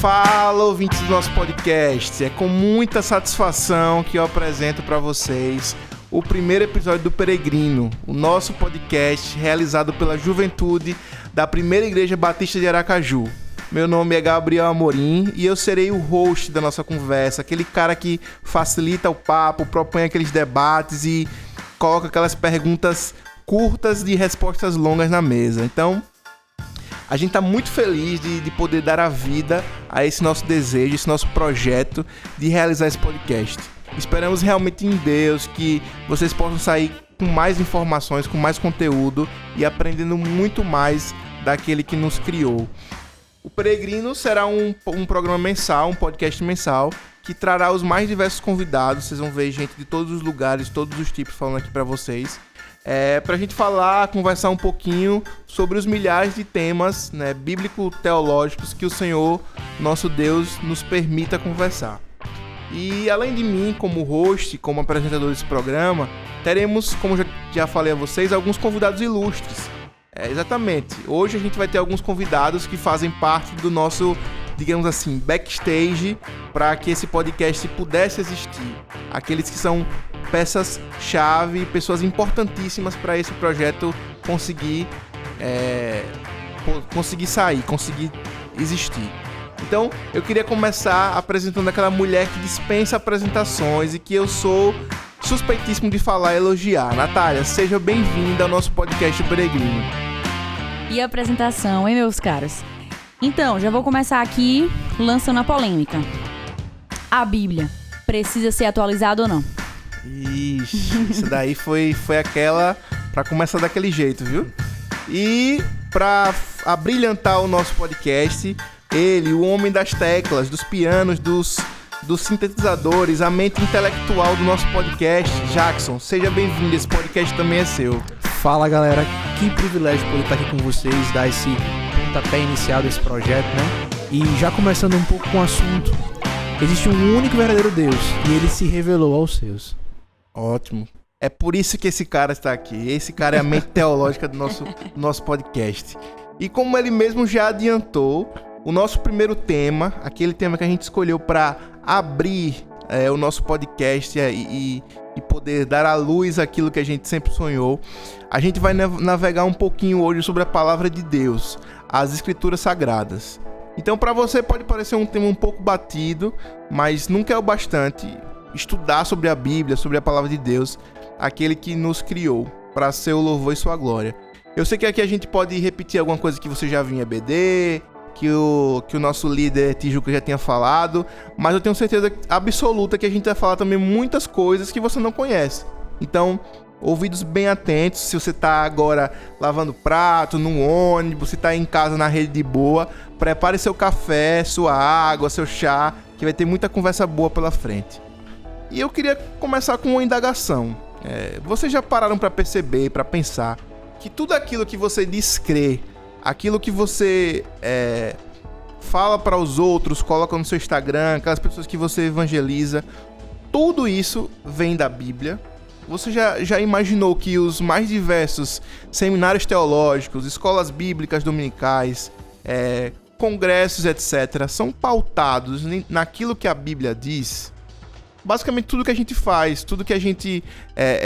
Fala, ouvintes do nosso podcast. É com muita satisfação que eu apresento para vocês o primeiro episódio do Peregrino, o nosso podcast realizado pela juventude da Primeira Igreja Batista de Aracaju. Meu nome é Gabriel Amorim e eu serei o host da nossa conversa, aquele cara que facilita o papo, propõe aqueles debates e coloca aquelas perguntas curtas de respostas longas na mesa. Então, a gente está muito feliz de poder dar a vida a esse nosso desejo, esse nosso projeto de realizar esse podcast. Esperamos realmente em Deus que vocês possam sair com mais informações, com mais conteúdo e aprendendo muito mais daquele que nos criou. O Peregrino será um programa mensal, um podcast mensal, que trará os mais diversos convidados. Vocês vão ver gente de todos os lugares, todos os tipos falando aqui para vocês. Pra gente conversar um pouquinho sobre os milhares de temas, né, bíblico-teológicos que o Senhor, nosso Deus, nos permita conversar. E além de mim, como host, como apresentador desse programa, teremos, como já falei a vocês, alguns convidados ilustres. Exatamente. Hoje a gente vai ter alguns convidados que fazem parte do nosso, digamos assim, backstage para que esse podcast pudesse existir. Aqueles que são peças-chave, pessoas importantíssimas para esse projeto conseguir sair, conseguir existir. Então, eu queria começar apresentando aquela mulher que dispensa apresentações e que eu sou suspeitíssimo de falar e elogiar. Natália, seja bem-vinda ao nosso podcast Peregrino. E a apresentação, hein, meus caros? Então, já vou começar aqui lançando a polêmica. A Bíblia precisa ser atualizada ou não? Ixi, isso daí foi aquela pra começar daquele jeito, viu? E pra abrilhantar o nosso podcast, ele, o homem das teclas, dos pianos, dos sintetizadores, a mente intelectual do nosso podcast, Jackson, seja bem-vindo, esse podcast também é seu. Fala, galera, que privilégio poder estar aqui com vocês, dar esse pontapé inicial desse projeto, né? E já começando um pouco com o assunto, existe um único verdadeiro Deus e ele se revelou aos seus. Ótimo. É por isso que esse cara está aqui. Esse cara é a mente teológica do nosso podcast. E como ele mesmo já adiantou, o nosso primeiro tema, aquele tema que a gente escolheu para abrir o nosso podcast e poder dar à luz aquilo que a gente sempre sonhou, a gente vai navegar um pouquinho hoje sobre a palavra de Deus, as Escrituras Sagradas. Então, para você pode parecer um tema um pouco batido, mas nunca é o bastante estudar sobre a Bíblia, sobre a palavra de Deus, aquele que nos criou, para seu louvor e sua glória. Eu sei que aqui a gente pode repetir alguma coisa que você já viu em EBD, que o nosso líder Tijuca já tinha falado, mas eu tenho certeza absoluta que a gente vai falar também muitas coisas que você não conhece. Então, ouvidos bem atentos. Se você está agora lavando prato, no ônibus, se está em casa na rede de boa, prepare seu café, sua água, seu chá, que vai ter muita conversa boa pela frente. E eu queria começar com uma indagação. Vocês já pararam para perceber, para pensar, que tudo aquilo que você diz crer, aquilo que você fala para os outros, coloca no seu Instagram, aquelas pessoas que você evangeliza, tudo isso vem da Bíblia? Você já imaginou que os mais diversos seminários teológicos, escolas bíblicas dominicais, congressos, etc., são pautados naquilo que a Bíblia diz? Basicamente tudo que a gente faz, tudo que a gente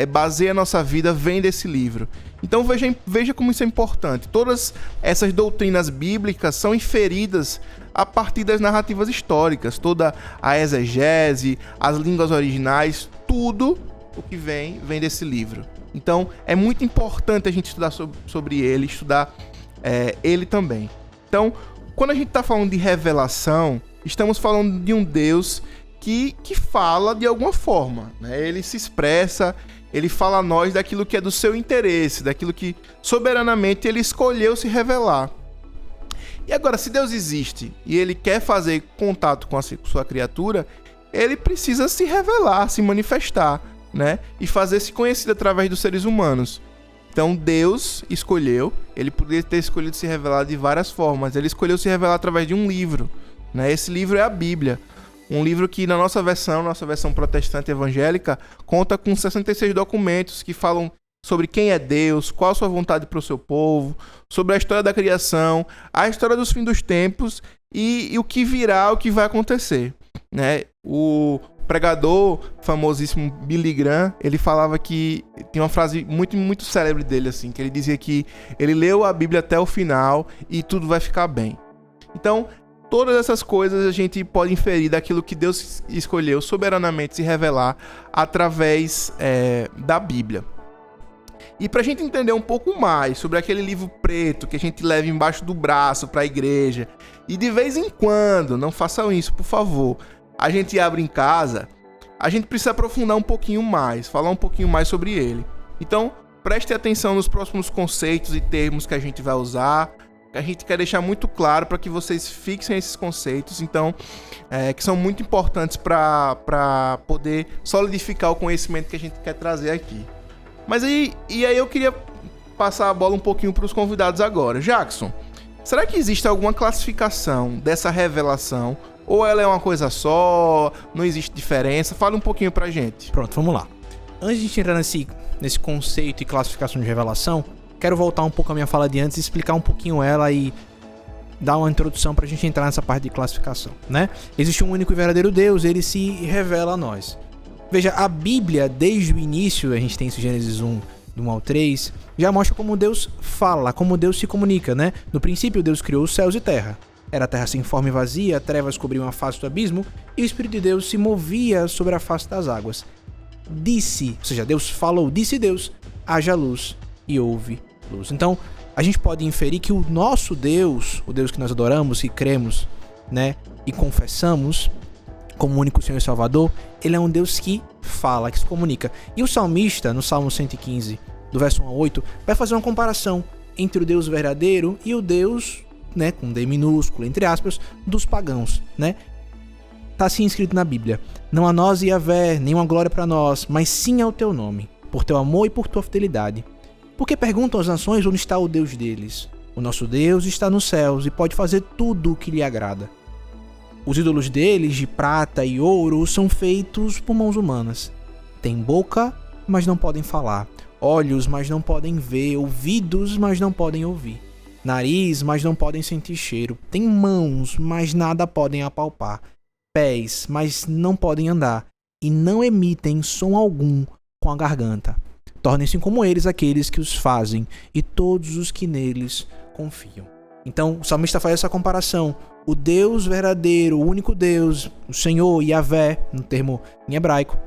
baseia a nossa vida vem desse livro. Então veja como isso é importante. Todas essas doutrinas bíblicas são inferidas a partir das narrativas históricas. Toda a exegese, as línguas originais, tudo o que vem desse livro. Então é muito importante a gente estudar sobre ele, estudar ele também. Então, quando a gente está falando de revelação, estamos falando de um Deus que fala de alguma forma, né? Ele se expressa, ele fala a nós daquilo que é do seu interesse, daquilo que soberanamente ele escolheu se revelar. E agora, se Deus existe e ele quer fazer contato com a sua criatura, ele precisa se revelar, se manifestar, né? E fazer-se conhecido através dos seres humanos. Então Deus escolheu, ele poderia ter escolhido se revelar de várias formas, ele escolheu se revelar através de um livro, né? Esse livro é a Bíblia. Um livro que na nossa versão protestante evangélica, conta com 66 documentos que falam sobre quem é Deus, qual a sua vontade para o seu povo, sobre a história da criação, a história dos fins dos tempos e o que virá, o que vai acontecer, né? O pregador famosíssimo Billy Graham, ele falava que tem uma frase muito, muito célebre dele, assim, que ele dizia que ele leu a Bíblia até o final e tudo vai ficar bem. Então, todas essas coisas a gente pode inferir daquilo que Deus escolheu soberanamente se revelar através da Bíblia. E pra gente entender um pouco mais sobre aquele livro preto que a gente leva embaixo do braço pra igreja, e de vez em quando, não façam isso, por favor, a gente abre em casa, a gente precisa aprofundar um pouquinho mais, falar um pouquinho mais sobre ele. Então, preste atenção nos próximos conceitos e termos que a gente vai usar, que a gente quer deixar muito claro para que vocês fixem esses conceitos, então, que são muito importantes para poder solidificar o conhecimento que a gente quer trazer aqui. Mas aí eu queria passar a bola um pouquinho para os convidados agora. Jackson, será que existe alguma classificação dessa revelação? Ou ela é uma coisa só? Não existe diferença? Fala um pouquinho pra gente. Pronto, vamos lá. Antes de a gente entrar nesse conceito e classificação de revelação, quero voltar um pouco à minha fala de antes e explicar um pouquinho ela e dar uma introdução pra gente entrar nessa parte de classificação, né? Existe um único e verdadeiro Deus, ele se revela a nós. Veja, a Bíblia, desde o início, a gente tem isso Gênesis 1, do 1 ao 3, já mostra como Deus fala, como Deus se comunica, né? No princípio, Deus criou os céus e terra. Era a terra sem forma e vazia, trevas cobriam a face do abismo, e o Espírito de Deus se movia sobre a face das águas. Disse, ou seja, Deus falou, disse Deus, haja luz, e houve luz. Então, a gente pode inferir que o nosso Deus, o Deus que nós adoramos, que cremos, né, e confessamos como único Senhor e Salvador, ele é um Deus que fala, que se comunica. E o salmista, no Salmo 115, do verso 1 a 8, vai fazer uma comparação entre o Deus verdadeiro e o Deus, né, com D minúsculo, entre aspas, dos pagãos, né? Tá assim escrito na Bíblia: não a nós, Yahvé, nenhuma glória para nós, mas sim ao teu nome, por teu amor e por tua fidelidade. Porque perguntam às nações onde está o Deus deles. O nosso Deus está nos céus e pode fazer tudo o que lhe agrada. Os ídolos deles, de prata e ouro, são feitos por mãos humanas. Têm boca, mas não podem falar. Olhos, mas não podem ver. Ouvidos, mas não podem ouvir. Nariz, mas não podem sentir cheiro. Têm mãos, mas nada podem apalpar. Pés, mas não podem andar. E não emitem som algum com a garganta. Tornem-se como eles aqueles que os fazem e todos os que neles confiam. Então, o salmista faz essa comparação. O Deus verdadeiro, o único Deus, o Senhor, Yahvé, no termo em hebraico,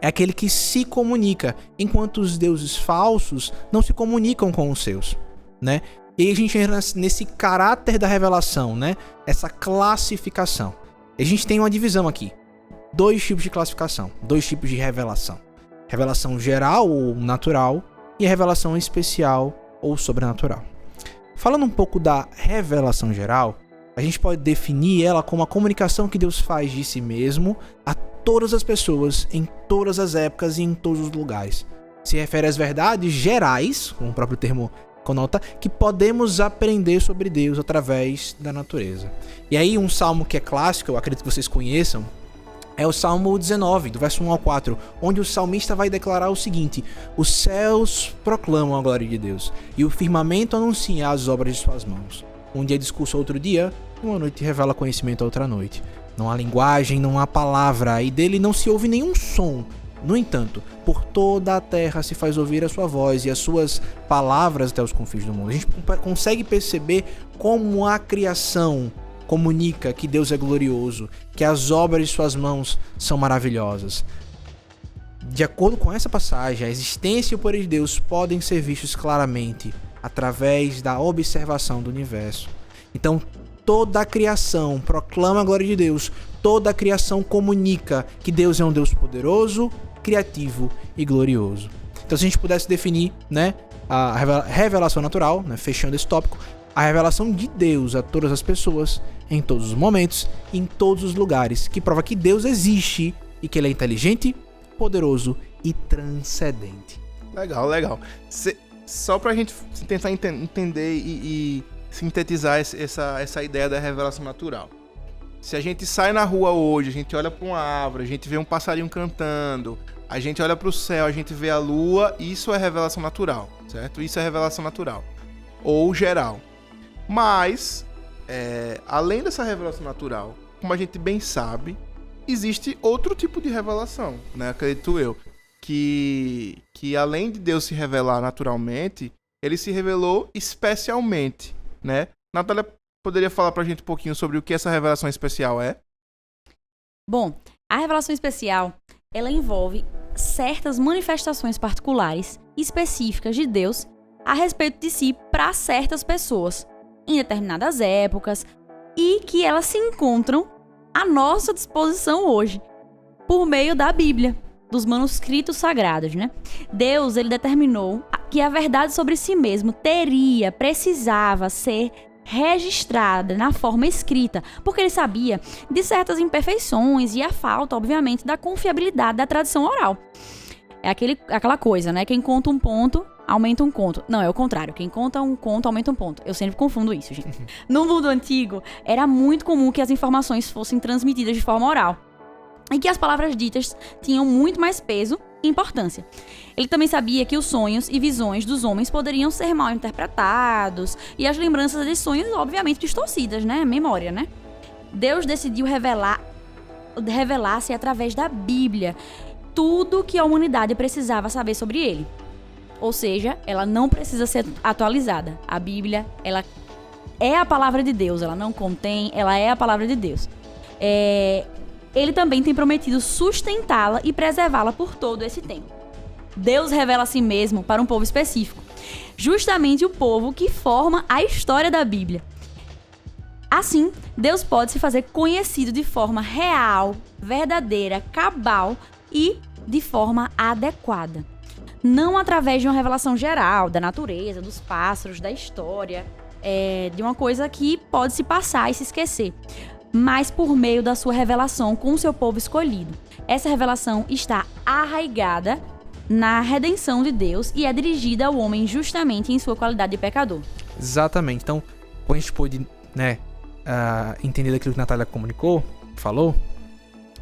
é aquele que se comunica, enquanto os deuses falsos não se comunicam com os seus, né? E aí a gente entra nesse caráter da revelação, né? Essa classificação. E a gente tem uma divisão aqui. 2 tipos de classificação, 2 tipos de revelação. Revelação geral ou natural e a revelação especial ou sobrenatural. Falando um pouco da revelação geral, a gente pode definir ela como a comunicação que Deus faz de si mesmo a todas as pessoas, em todas as épocas e em todos os lugares. Se refere às verdades gerais, como o próprio termo conota, que podemos aprender sobre Deus através da natureza. E aí um salmo que é clássico, eu acredito que vocês conheçam, é o Salmo 19, do verso 1 ao 4, onde o salmista vai declarar o seguinte: os céus proclamam a glória de Deus, e o firmamento anuncia as obras de suas mãos. Um dia discurso outro dia, uma noite revela conhecimento a outra noite. Não há linguagem, não há palavra, e dele não se ouve nenhum som. No entanto, por toda a terra se faz ouvir a sua voz e as suas palavras até os confins do mundo. A gente consegue perceber como a criação comunica que Deus é glorioso, que as obras de suas mãos são maravilhosas. De acordo com essa passagem, a existência e o poder de Deus podem ser vistos claramente através da observação do universo. Então, toda a criação proclama a glória de Deus, toda a criação comunica que Deus é um Deus poderoso, criativo e glorioso. Então, se a gente pudesse definir, né, a revelação natural, né, fechando esse tópico, a revelação de Deus a todas as pessoas, em todos os momentos, em todos os lugares, que prova que Deus existe e que Ele é inteligente, poderoso e transcendente. Legal. Só pra gente tentar entender e sintetizar essa ideia da revelação natural. Se a gente sai na rua hoje, a gente olha pra uma árvore, a gente vê um passarinho cantando, a gente olha pro céu, a gente vê a lua, isso é revelação natural, certo? Isso é revelação natural. Ou geral. Mas além dessa revelação natural, como a gente bem sabe, existe outro tipo de revelação, né? Acredito eu, que além de Deus se revelar naturalmente, ele se revelou especialmente, né? Natália, poderia falar pra gente um pouquinho sobre o que essa revelação especial é? Bom, a revelação especial, ela envolve certas manifestações particulares, específicas de Deus a respeito de si para certas pessoas, em determinadas épocas, e que elas se encontram à nossa disposição hoje, por meio da Bíblia, dos manuscritos sagrados, né? Deus, ele determinou que a verdade sobre si mesmo precisava ser registrada na forma escrita, porque ele sabia de certas imperfeições e a falta, obviamente, da confiabilidade da tradição oral. É aquela coisa, né? Quem conta um ponto, aumenta um conto. Não, é o contrário. Quem conta um conto, aumenta um ponto. Eu sempre confundo isso, gente. No mundo antigo, era muito comum que as informações fossem transmitidas de forma oral e que as palavras ditas tinham muito mais peso e importância. Ele também sabia que os sonhos e visões dos homens poderiam ser mal interpretados e as lembranças de sonhos, obviamente, distorcidas, né? Memória, né? Deus decidiu revelar-se através da Bíblia tudo que a humanidade precisava saber sobre ele. Ou seja, ela não precisa ser atualizada. A Bíblia, ela é a palavra de Deus, ela não contém, ela é a palavra de Deus. Ele também tem prometido sustentá-la e preservá-la por todo esse tempo. Deus revela a si mesmo para um povo específico, justamente o povo que forma a história da Bíblia. Assim, Deus pode se fazer conhecido de forma real, verdadeira, cabal e de forma adequada. Não através de uma revelação geral da natureza, dos pássaros, da história, de uma coisa que pode se passar e se esquecer, mas por meio da sua revelação com o seu povo escolhido. Essa revelação está arraigada na redenção de Deus e é dirigida ao homem justamente em sua qualidade de pecador. Exatamente. Então, como a gente pôde, entender daquilo que a Natália falou,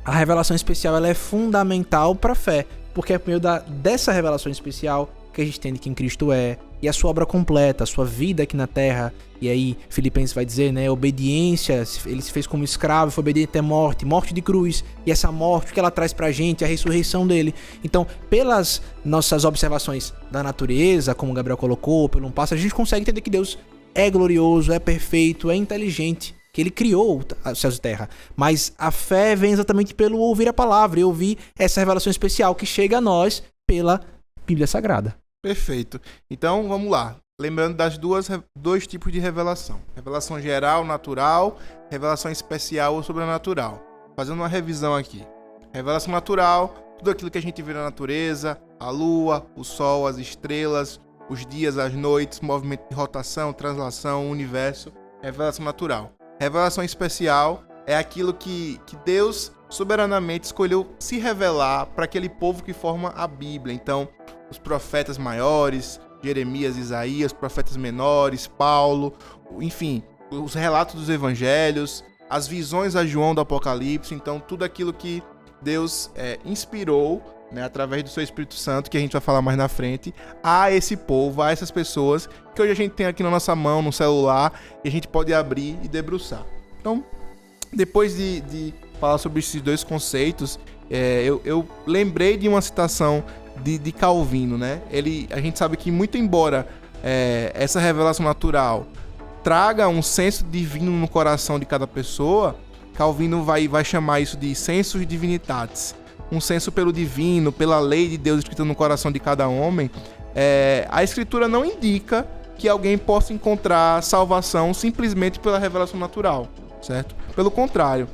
a revelação especial ela é fundamental para a fé, porque é por meio dessa revelação especial que a gente entende quem Cristo é, e a sua obra completa, a sua vida aqui na terra. E aí Filipenses vai dizer, né, obediência, ele se fez como escravo, foi obediente até morte de cruz, e essa morte que ela traz pra gente, a ressurreição dele. Então, pelas nossas observações da natureza, como o Gabriel colocou, pelo pássaro, a gente consegue entender que Deus é glorioso, é perfeito, é inteligente, que ele criou os céus e terra. Mas a fé vem exatamente pelo ouvir a palavra e ouvir essa revelação especial que chega a nós pela Bíblia Sagrada. Perfeito. Então, vamos lá. Lembrando das dois tipos de revelação. Revelação geral, natural, revelação especial ou sobrenatural. Fazendo uma revisão aqui. Revelação natural, tudo aquilo que a gente vê na natureza, a lua, o sol, as estrelas, os dias, as noites, movimento de rotação, translação, o universo. Revelação natural. Revelação especial é aquilo que Deus soberanamente escolheu se revelar para aquele povo que forma a Bíblia. Então, os profetas maiores, Jeremias, Isaías, profetas menores, Paulo, enfim, os relatos dos evangelhos, as visões a João do Apocalipse. Então, tudo aquilo que Deus inspirou, né, através do seu Espírito Santo, que a gente vai falar mais na frente, a esse povo, a essas pessoas que hoje a gente tem aqui na nossa mão, no celular, e a gente pode abrir e debruçar. Então, depois de falar sobre esses dois conceitos, eu lembrei de uma citação de Calvino, né? A gente sabe que, muito embora essa revelação natural traga um senso divino no coração de cada pessoa, Calvino vai chamar isso de sensus divinitatis, um senso pelo divino, pela lei de Deus escrita no coração de cada homem. A Escritura não indica que alguém possa encontrar salvação simplesmente pela revelação natural, certo? Pelo contrário,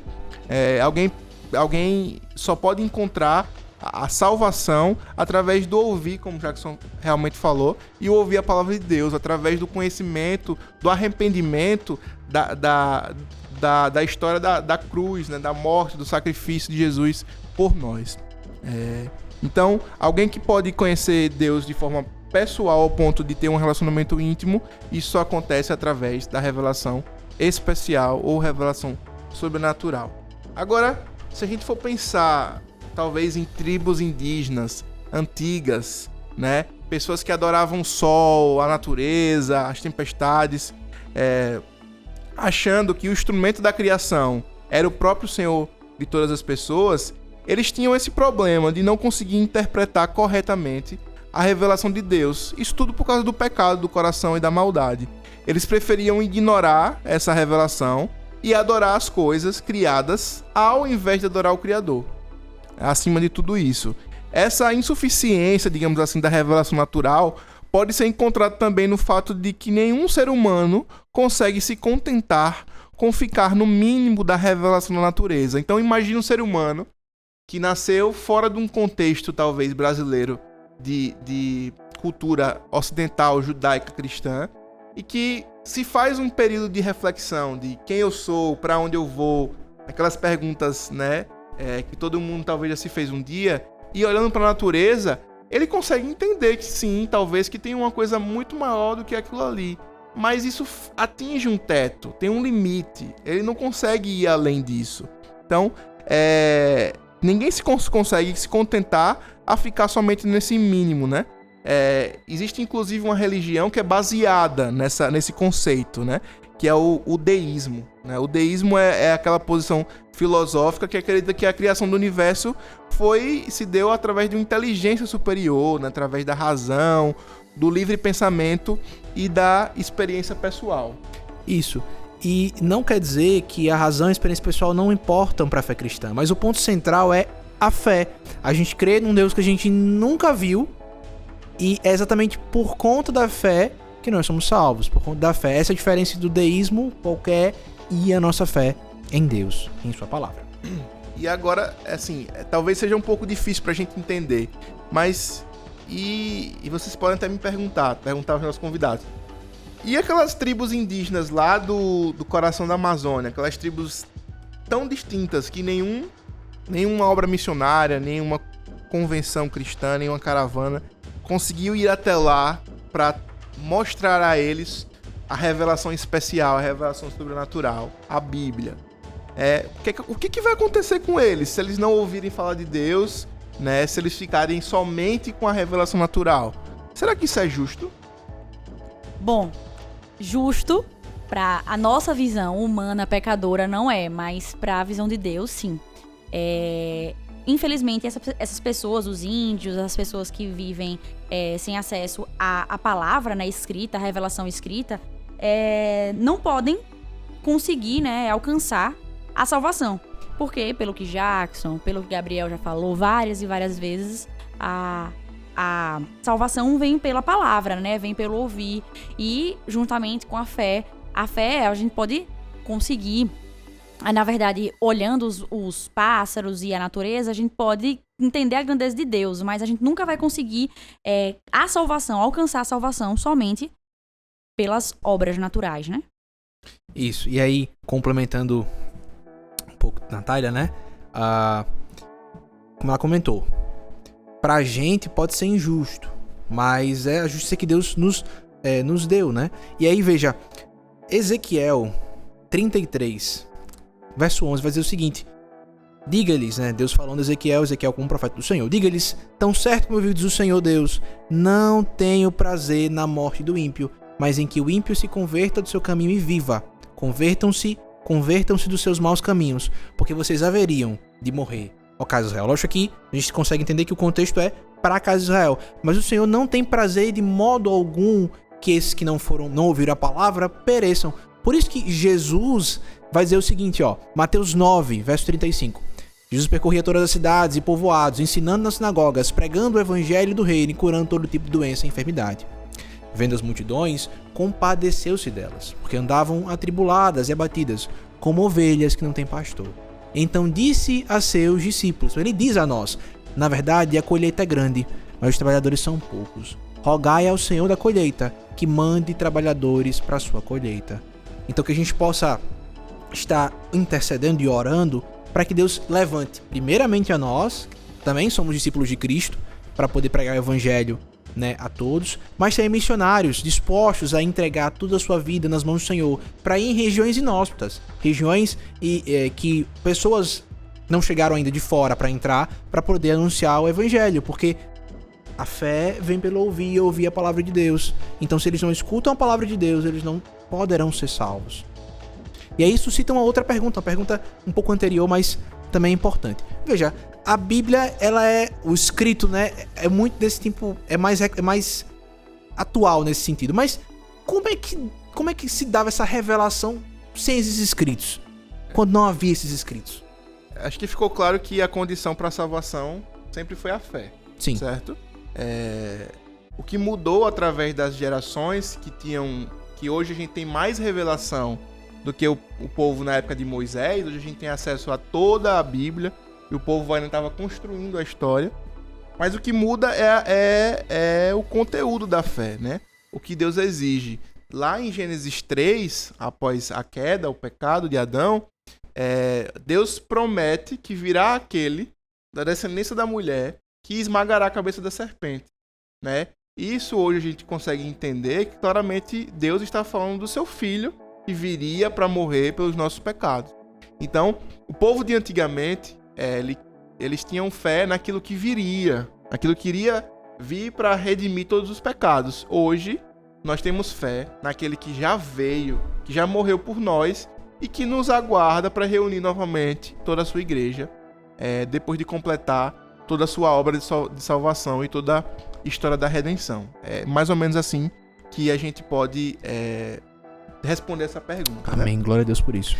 alguém só pode encontrar a salvação através do ouvir, como Jackson realmente falou, e ouvir a palavra de Deus, através do conhecimento, do arrependimento da história da cruz, né, da morte, do sacrifício de Jesus por nós. Então, alguém que pode conhecer Deus de forma pessoal ao ponto de ter um relacionamento íntimo, isso só acontece através da revelação especial ou revelação sobrenatural. Agora, se a gente for pensar talvez em tribos indígenas antigas, né? Pessoas que adoravam o sol, a natureza, as tempestades. achando que o instrumento da criação era o próprio Senhor de todas as pessoas, eles tinham esse problema de não conseguir interpretar corretamente a revelação de Deus. Isso tudo por causa do pecado do coração e da maldade. Eles preferiam ignorar essa revelação e adorar as coisas criadas ao invés de adorar o Criador. Acima de tudo isso, essa insuficiência, digamos assim, da revelação natural pode ser encontrada também no fato de que nenhum ser humano consegue se contentar com ficar no mínimo da revelação da natureza. Então imagine um ser humano que nasceu fora de um contexto talvez brasileiro de cultura ocidental, judaica, cristã, e que se faz um período de reflexão de quem eu sou, para onde eu vou, aquelas perguntas, né, que todo mundo talvez já se fez um dia, e olhando para a natureza, ele consegue entender que sim, talvez que tem uma coisa muito maior do que aquilo ali. Mas isso atinge um teto, tem um limite. Ele não consegue ir além disso. Então, ninguém consegue se contentar a ficar somente nesse mínimo, né? Existe inclusive uma religião que é baseada nesse conceito, né? Que é o deísmo, né? O deísmo é aquela posição filosófica que acredita que a criação do universo se deu através de uma inteligência superior, né? Através da razão, do livre pensamento e da experiência pessoal. Isso. E não quer dizer que a razão e a experiência pessoal não importam para a fé cristã, mas o ponto central é a fé. A gente crê num Deus que a gente nunca viu, e é exatamente por conta da fé que nós somos salvos, por conta da fé. Essa é a diferença do deísmo qualquer e a nossa fé em Deus, em sua palavra. E agora, assim, talvez seja um pouco difícil pra gente entender, mas... E vocês podem até me perguntar aos nossos convidados. E aquelas tribos indígenas lá do coração da Amazônia, aquelas tribos tão distintas que nenhuma obra missionária, nenhuma convenção cristã, nenhuma caravana conseguiu ir até lá para mostrar a eles a revelação especial, a revelação sobrenatural, a Bíblia. O que vai acontecer com eles se eles não ouvirem falar de Deus, né? Se eles ficarem somente com a revelação natural? Será que isso é justo? Bom, justo para a nossa visão humana pecadora não é, mas para a visão de Deus, sim. Infelizmente, essas pessoas, os índios, as pessoas que vivem sem acesso à palavra, né, escrita, à revelação escrita, não podem conseguir, né, alcançar a salvação. Porque, pelo que Jackson, pelo que Gabriel já falou várias e várias vezes, a salvação vem pela palavra, né, vem pelo ouvir. E, juntamente com a fé, a gente pode conseguir... Na verdade, olhando os pássaros e a natureza, a gente pode entender a grandeza de Deus, mas a gente nunca vai conseguir alcançar a salvação somente pelas obras naturais, né? Isso. E aí, complementando um pouco Natália, né? Como ela comentou, pra gente pode ser injusto, mas é a justiça que Deus nos deu, né? E aí, veja, Ezequiel 33... verso 11 vai dizer o seguinte: diga-lhes, né, Deus falando a Ezequiel como profeta do Senhor, diga-lhes, tão certo como vive diz o Senhor Deus, não tenho prazer na morte do ímpio, mas em que o ímpio se converta do seu caminho e viva. Convertam-se dos seus maus caminhos, porque vocês haveriam de morrer. Ó casa de Israel. Lógico que a gente consegue entender que o contexto é para a casa de Israel, mas o Senhor não tem prazer de modo algum que esses que não ouviram a palavra pereçam. Por isso que Jesus vai dizer o seguinte, ó, Mateus 9, verso 35. Jesus percorria todas as cidades e povoados, ensinando nas sinagogas, pregando o evangelho do reino e curando todo tipo de doença e enfermidade. Vendo as multidões, compadeceu-se delas, porque andavam atribuladas e abatidas, como ovelhas que não têm pastor. Então disse a seus discípulos, ele diz a nós, na verdade a colheita é grande, mas os trabalhadores são poucos. Rogai ao Senhor da colheita, que mande trabalhadores para a sua colheita. Então que a gente possa estar intercedendo e orando para que Deus levante primeiramente a nós, também somos discípulos de Cristo, para poder pregar o evangelho, né, a todos, mas também missionários dispostos a entregar toda a sua vida nas mãos do Senhor, para ir em regiões inóspitas, regiões que pessoas não chegaram ainda de fora para entrar, para poder anunciar o evangelho, porque a fé vem pelo ouvir a palavra de Deus. Então se eles não escutam a palavra de Deus, eles não poderão ser salvos. E aí isso cita uma outra pergunta, uma pergunta um pouco anterior, mas também importante. Veja, a Bíblia, ela é o escrito, né? É muito desse tipo, é mais atual nesse sentido. Mas como é que se dava essa revelação sem esses escritos? Quando não havia esses escritos? Acho que ficou claro que a condição para a salvação sempre foi a fé. Sim. Certo? O que mudou através das gerações que hoje a gente tem mais revelação do que o povo na época de Moisés. Hoje a gente tem acesso a toda a Bíblia e o povo ainda estava construindo a história. Mas o que muda é o conteúdo da fé, né? O que Deus exige. Lá em Gênesis 3, após a queda, o pecado de Adão, Deus promete que virá aquele da descendência da mulher que esmagará a cabeça da serpente, né? Isso hoje a gente consegue entender que claramente Deus está falando do seu filho que viria para morrer pelos nossos pecados. Então, o povo de antigamente, eles tinham fé naquilo que viria, naquilo que iria vir para redimir todos os pecados. Hoje, nós temos fé naquele que já veio, que já morreu por nós e que nos aguarda para reunir novamente toda a sua igreja, depois de completar toda a sua obra de salvação e toda a história da redenção. É mais ou menos assim que a gente pode responder essa pergunta. Amém, né? Glória a Deus por isso.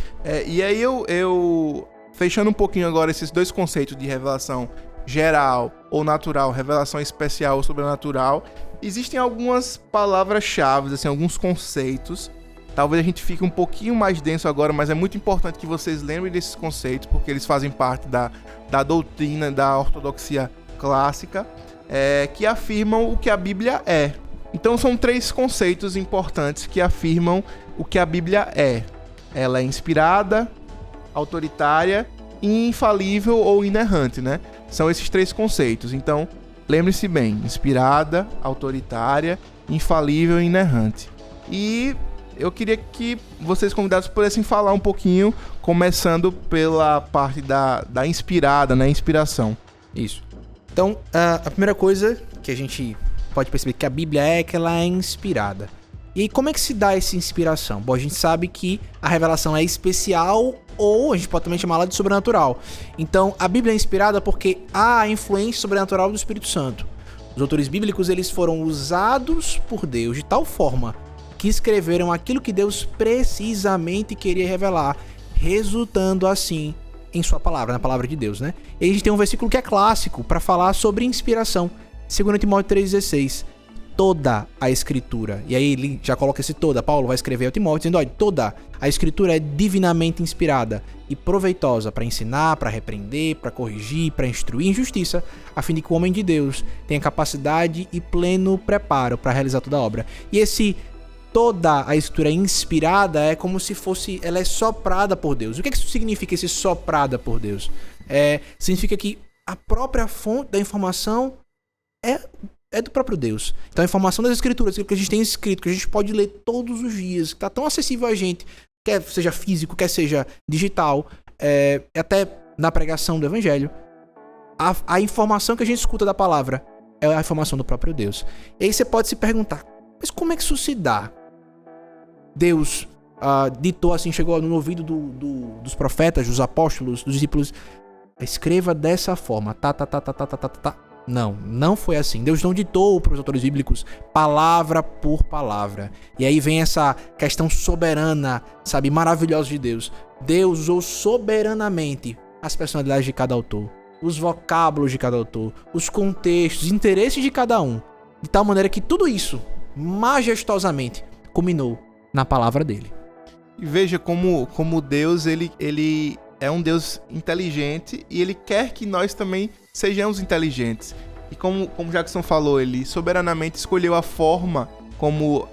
E aí eu fechando um pouquinho agora esses dois conceitos de revelação geral ou natural, revelação especial ou sobrenatural, existem algumas palavras-chave, assim, alguns conceitos. Talvez a gente fique um pouquinho mais denso agora, mas é muito importante que vocês lembrem desses conceitos, porque eles fazem parte da doutrina, da ortodoxia clássica, que afirmam o que a Bíblia é. Então são 3 conceitos importantes que afirmam o que a Bíblia é. Ela é inspirada, autoritária, infalível ou inerrante, né? São esses 3 conceitos. Então, lembre-se bem, inspirada, autoritária, infalível e inerrante. E eu queria que vocês convidados pudessem falar um pouquinho, começando pela parte da inspirada, né? Inspiração. Isso. Então, a primeira coisa que a gente pode perceber que a Bíblia é que ela é inspirada. E como é que se dá essa inspiração? Bom, a gente sabe que a revelação é especial ou a gente pode também chamá-la de sobrenatural. Então, a Bíblia é inspirada porque há a influência sobrenatural do Espírito Santo. Os autores bíblicos, eles foram usados por Deus de tal forma que escreveram aquilo que Deus precisamente queria revelar, resultando assim em sua palavra, na palavra de Deus, né? E a gente tem um versículo que é clássico para falar sobre inspiração. 2 Timóteo 3,16. Toda a escritura, e aí ele já coloca esse toda, Paulo vai escrever ao Timóteo dizendo, olha, toda a escritura é divinamente inspirada e proveitosa para ensinar, para repreender, para corrigir, para instruir em justiça, a fim de que o homem de Deus tenha capacidade e pleno preparo para realizar toda a obra. E esse toda a escritura inspirada é como se fosse, ela é soprada por Deus. O que isso significa, esse soprada por Deus? Significa que a própria fonte da informação é do próprio Deus. Então a informação das escrituras, aquilo que a gente tem escrito, que a gente pode ler todos os dias, que está tão acessível a gente, quer seja físico, quer seja digital, até na pregação do evangelho, a informação que a gente escuta da palavra é a informação do próprio Deus. E aí você pode se perguntar, mas como é que isso se dá? Deus ditou assim, chegou no ouvido dos profetas, dos apóstolos, dos discípulos, escreva dessa forma, tá. Não foi assim. Deus não ditou para os autores bíblicos palavra por palavra. E aí vem essa questão soberana, sabe, maravilhosa de Deus. Deus usou soberanamente as personalidades de cada autor, os vocábulos de cada autor, os contextos, os interesses de cada um, de tal maneira que tudo isso, majestosamente, culminou na palavra dele. E veja como Deus, ele é um Deus inteligente e ele quer que nós também sejamos inteligentes. E como Jackson falou, ele soberanamente escolheu a forma como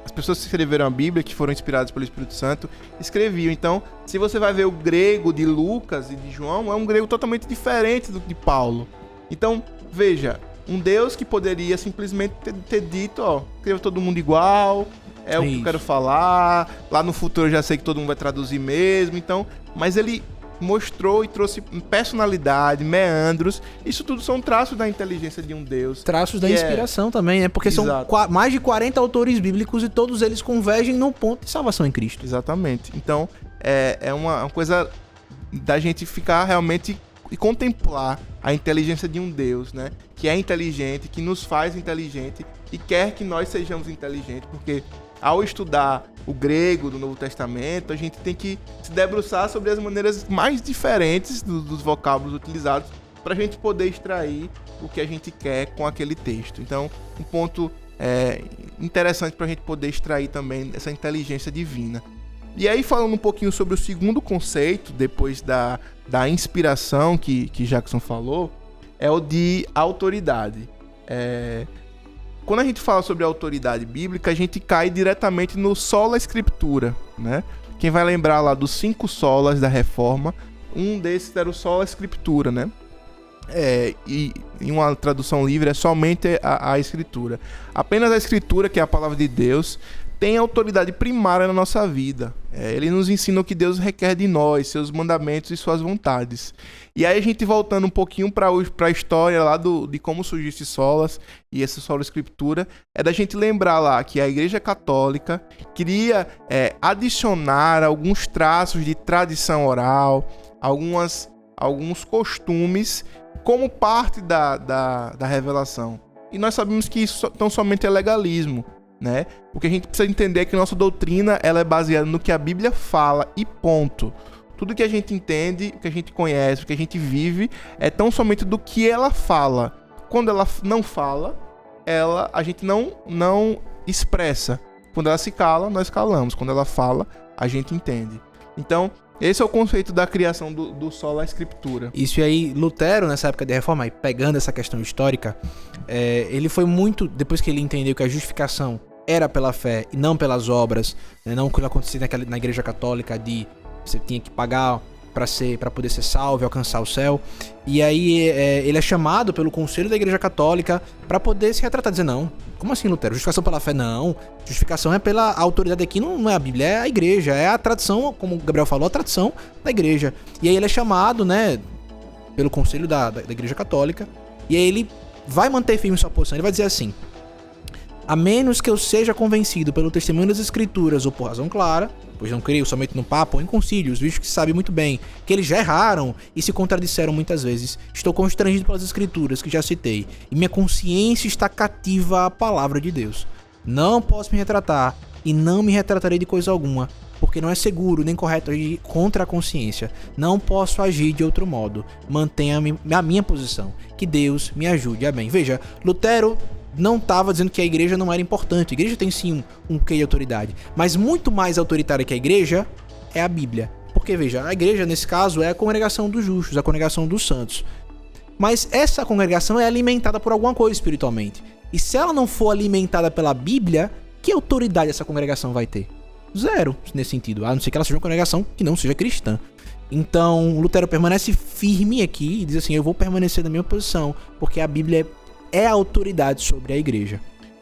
as pessoas que escreveram a Bíblia, que foram inspiradas pelo Espírito Santo, escreviam. Então, se você vai ver o grego de Lucas e de João, é um grego totalmente diferente do de Paulo. Então, veja, um Deus que poderia simplesmente ter dito, escreva todo mundo igual, o que eu quero falar, lá no futuro eu já sei que todo mundo vai traduzir mesmo, então, mas ele mostrou e trouxe personalidade, meandros. Isso tudo são traços da inteligência de um Deus. Traços da inspiração também, né? Porque Exato. são mais de 40 autores bíblicos e todos eles convergem no ponto de salvação em Cristo. Exatamente. Então, é uma coisa da gente ficar realmente e contemplar a inteligência de um Deus, né? Que é inteligente, que nos faz inteligente e quer que nós sejamos inteligentes, porque ao estudar o grego do Novo Testamento, a gente tem que se debruçar sobre as maneiras mais diferentes dos vocábulos utilizados para a gente poder extrair o que a gente quer com aquele texto. Então, um ponto interessante para a gente poder extrair também essa inteligência divina. E aí, falando um pouquinho sobre o segundo conceito, depois da inspiração que Jackson falou, é o de autoridade. Quando a gente fala sobre autoridade bíblica, a gente cai diretamente no sola escritura, né? Quem vai lembrar lá dos 5 solas da Reforma, um desses era o sola escritura, né? E em uma tradução livre é somente a escritura. Apenas a escritura, que é a palavra de Deus, tem autoridade primária na nossa vida. Ele nos ensina o que Deus requer de nós, seus mandamentos e suas vontades. E aí a gente voltando um pouquinho para a história lá de como surgiu esse solas e essa sola escritura, é da gente lembrar lá que a Igreja Católica queria adicionar alguns traços de tradição oral, alguns costumes como parte da revelação. E nós sabemos que isso tão somente é legalismo, né? O que a gente precisa entender é que nossa doutrina ela é baseada no que a Bíblia fala e ponto. Tudo que a gente entende, o que a gente conhece, o que a gente vive é tão somente do que ela fala. Quando ela não fala, a gente não expressa. Quando ela se cala, nós calamos. Quando ela fala, a gente entende. Então, esse é o conceito da criação do sola escritura. Isso aí, Lutero, nessa época de reforma, aí, pegando essa questão histórica, ele foi muito, depois que ele entendeu que a justificação era pela fé e não pelas obras, né, não o que acontecia na Igreja Católica de você tinha que pagar para poder ser salvo e alcançar o céu. E aí ele é chamado pelo conselho da Igreja Católica para poder se retratar, dizer, não, como assim, Lutero? Justificação pela fé? Não. Justificação é pela autoridade aqui, não é a Bíblia, é a Igreja, é a tradição, como o Gabriel falou, a tradição da Igreja. E aí ele é chamado, né, pelo conselho da Igreja Católica, e aí ele vai manter firme sua posição, ele vai dizer assim: a menos que eu seja convencido pelo testemunho das Escrituras ou por razão clara, pois não creio somente no Papa ou em concílios, visto que sabe muito bem que eles já erraram e se contradisseram muitas vezes, estou constrangido pelas Escrituras que já citei, e minha consciência está cativa à palavra de Deus. Não posso me retratar, e não me retratarei de coisa alguma, porque não é seguro nem correto agir contra a consciência. Não posso agir de outro modo. Mantenha a minha posição. Que Deus me ajude. Amém. Veja, Lutero não estava dizendo que a igreja não era importante. A igreja tem sim um quê de autoridade, mas muito mais autoritária que a igreja é a Bíblia. Porque, veja, a igreja nesse caso é a congregação dos justos, a congregação dos santos. Mas essa congregação é alimentada por alguma coisa espiritualmente. E se ela não for alimentada pela Bíblia, que autoridade essa congregação vai ter? Zero, nesse sentido. A não ser que ela seja uma congregação que não seja cristã. Então, Lutero permanece firme aqui e diz assim: eu vou permanecer na minha posição, porque a Bíblia é a autoridade sobre a igreja.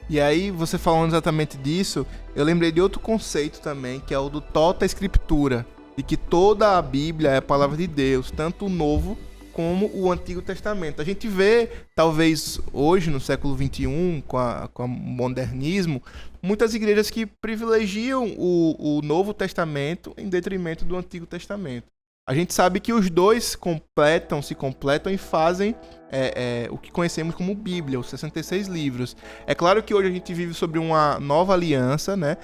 E aí, você falando exatamente disso, eu lembrei de outro conceito também, que é o do tota scriptura, de que toda a Bíblia é a palavra de Deus, tanto o Novo como o Antigo Testamento. A gente vê, talvez hoje, no século XXI, com o modernismo, muitas igrejas que privilegiam o Novo Testamento em detrimento do Antigo Testamento. A gente sabe que os dois se completam e fazem o que conhecemos como Bíblia, os 66 livros. É claro que hoje a gente vive sobre uma nova aliança, né?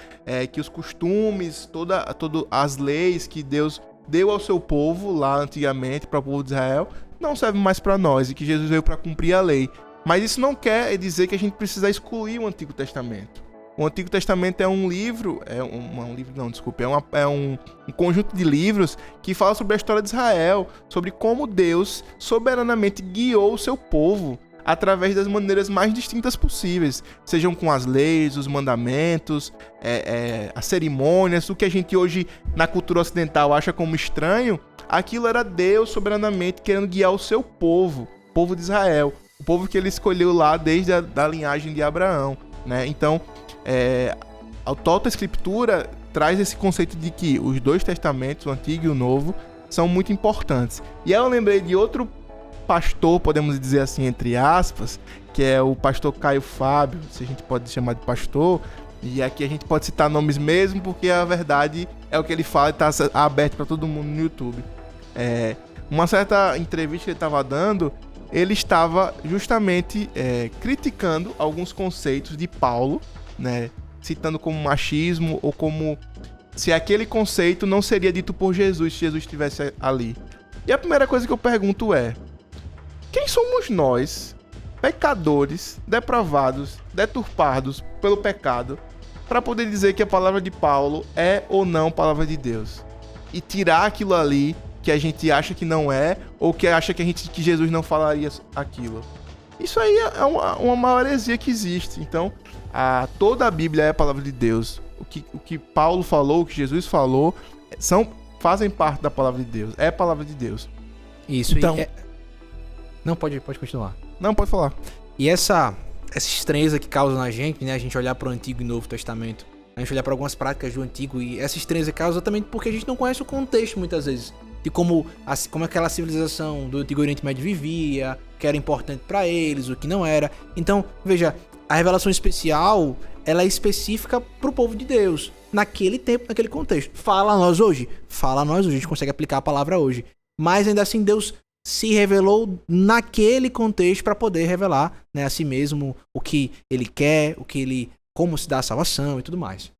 Que os costumes, todas as leis que Deus deu ao seu povo lá antigamente, para o povo de Israel, não servem mais para nós, e que Jesus veio para cumprir a lei. Mas isso não quer dizer que a gente precisa excluir o Antigo Testamento. O Antigo Testamento é um livro, é um conjunto de livros que fala sobre a história de Israel, sobre como Deus soberanamente guiou o seu povo através das maneiras mais distintas possíveis, sejam com as leis, os mandamentos, as cerimônias, o que a gente hoje na cultura ocidental acha como estranho. Aquilo era Deus soberanamente querendo guiar o seu povo, o povo de Israel, o povo que ele escolheu lá desde a linhagem de Abraão, né? Então, a tota escritura traz esse conceito de que os dois testamentos, o Antigo e o Novo, são muito importantes. E aí eu lembrei de outro pastor, podemos dizer assim, entre aspas, que é o pastor Caio Fábio, se a gente pode chamar de pastor, e aqui a gente pode citar nomes mesmo, porque a verdade é o que ele fala e está aberto para todo mundo no YouTube. Uma certa entrevista que ele estava dando, ele estava justamente criticando alguns conceitos de Paulo, né, citando como machismo ou como se aquele conceito não seria dito por Jesus se Jesus estivesse ali. E a primeira coisa que eu pergunto é: quem somos nós, pecadores, depravados, deturpados pelo pecado, para poder dizer que a palavra de Paulo é ou não palavra de Deus? E tirar aquilo ali que a gente acha que não é, ou que acha que Jesus não falaria aquilo. Isso aí é uma maior heresia que existe. Então, toda a Bíblia é a palavra de Deus. O que Paulo falou, o que Jesus falou, fazem parte da palavra de Deus. É a palavra de Deus. Isso. Então, não, pode continuar. Não, pode falar. E essa estranheza que causa na gente, né? A gente olhar para o Antigo e Novo Testamento, a gente olhar para algumas práticas do Antigo, e essa estranheza causa exatamente porque a gente não conhece o contexto, muitas vezes, de como aquela civilização do Antigo Oriente Médio vivia, o que era importante para eles, o que não era. Então, veja, a revelação especial, ela é específica pro povo de Deus, naquele tempo, naquele contexto. Fala a nós hoje, a gente consegue aplicar a palavra hoje. Mas ainda assim, Deus se revelou naquele contexto para poder revelar, né, a si mesmo o que ele quer, como se dá a salvação e tudo mais.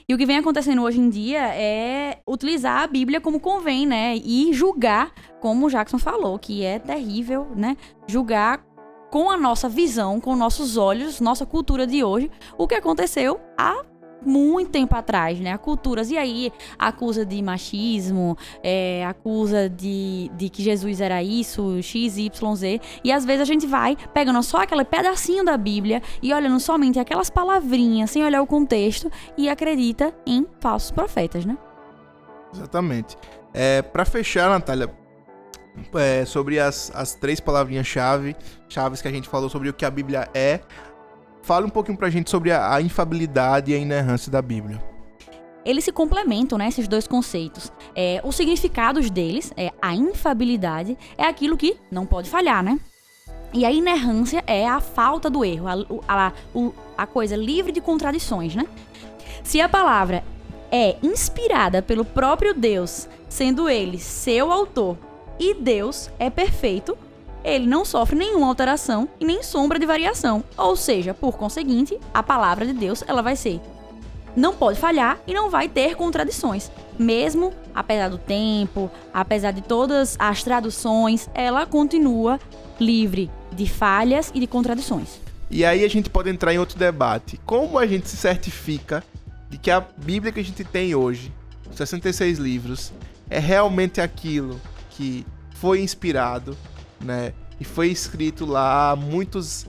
E o que vem acontecendo hoje em dia é utilizar a Bíblia como convém, né? E julgar, como o Jackson falou, que é terrível, né? Julgar com a nossa visão, com nossos olhos, nossa cultura de hoje, o que aconteceu há muito tempo atrás, né? Culturas, e aí acusa de machismo, acusa de que Jesus era isso, X, Y, Z, e às vezes a gente vai pegando só aquele pedacinho da Bíblia e olhando somente aquelas palavrinhas, sem olhar o contexto, e acredita em falsos profetas, né? Exatamente. Para fechar, Natália, sobre as 3 palavrinhas-chave que a gente falou sobre o que a Bíblia é, fala um pouquinho pra gente sobre a infabilidade e a inerrância da Bíblia. Eles se complementam, né, esses dois conceitos. Os significados deles, a infabilidade, é aquilo que não pode falhar, né? E a inerrância é a falta do erro, a coisa livre de contradições, né? Se a palavra é inspirada pelo próprio Deus, sendo ele seu autor, e Deus é perfeito, ele não sofre nenhuma alteração e nem sombra de variação. Ou seja, por conseguinte, a palavra de Deus, ela vai ser, não pode falhar e não vai ter contradições. Mesmo, apesar do tempo, apesar de todas as traduções, ela continua livre de falhas e de contradições. E aí a gente pode entrar em outro debate. Como a gente se certifica de que a Bíblia que a gente tem hoje, 66 livros, é realmente aquilo que foi inspirado, né, e foi escrito lá há muitos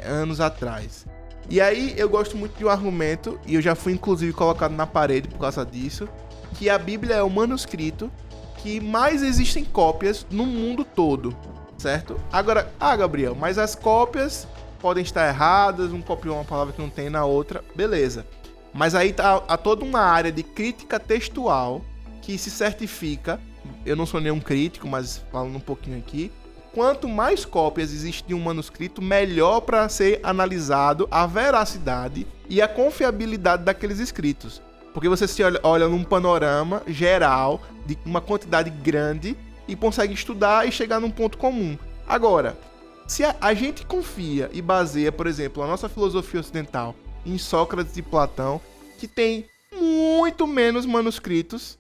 anos atrás? E aí eu gosto muito de um argumento, e eu já fui inclusive colocado na parede por causa disso, que a Bíblia é o manuscrito que mais existem cópias no mundo todo, certo? Agora, Gabriel, mas as cópias podem estar erradas, um copiou uma palavra que não tem na outra, beleza. Mas aí há toda uma área de crítica textual que se certifica, eu não sou nenhum crítico, mas falando um pouquinho aqui, quanto mais cópias existe de um manuscrito, melhor para ser analisado a veracidade e a confiabilidade daqueles escritos. Porque você se olha num panorama geral de uma quantidade grande e consegue estudar e chegar num ponto comum. Agora, se a gente confia e baseia, por exemplo, a nossa filosofia ocidental em Sócrates e Platão, que tem muito menos manuscritos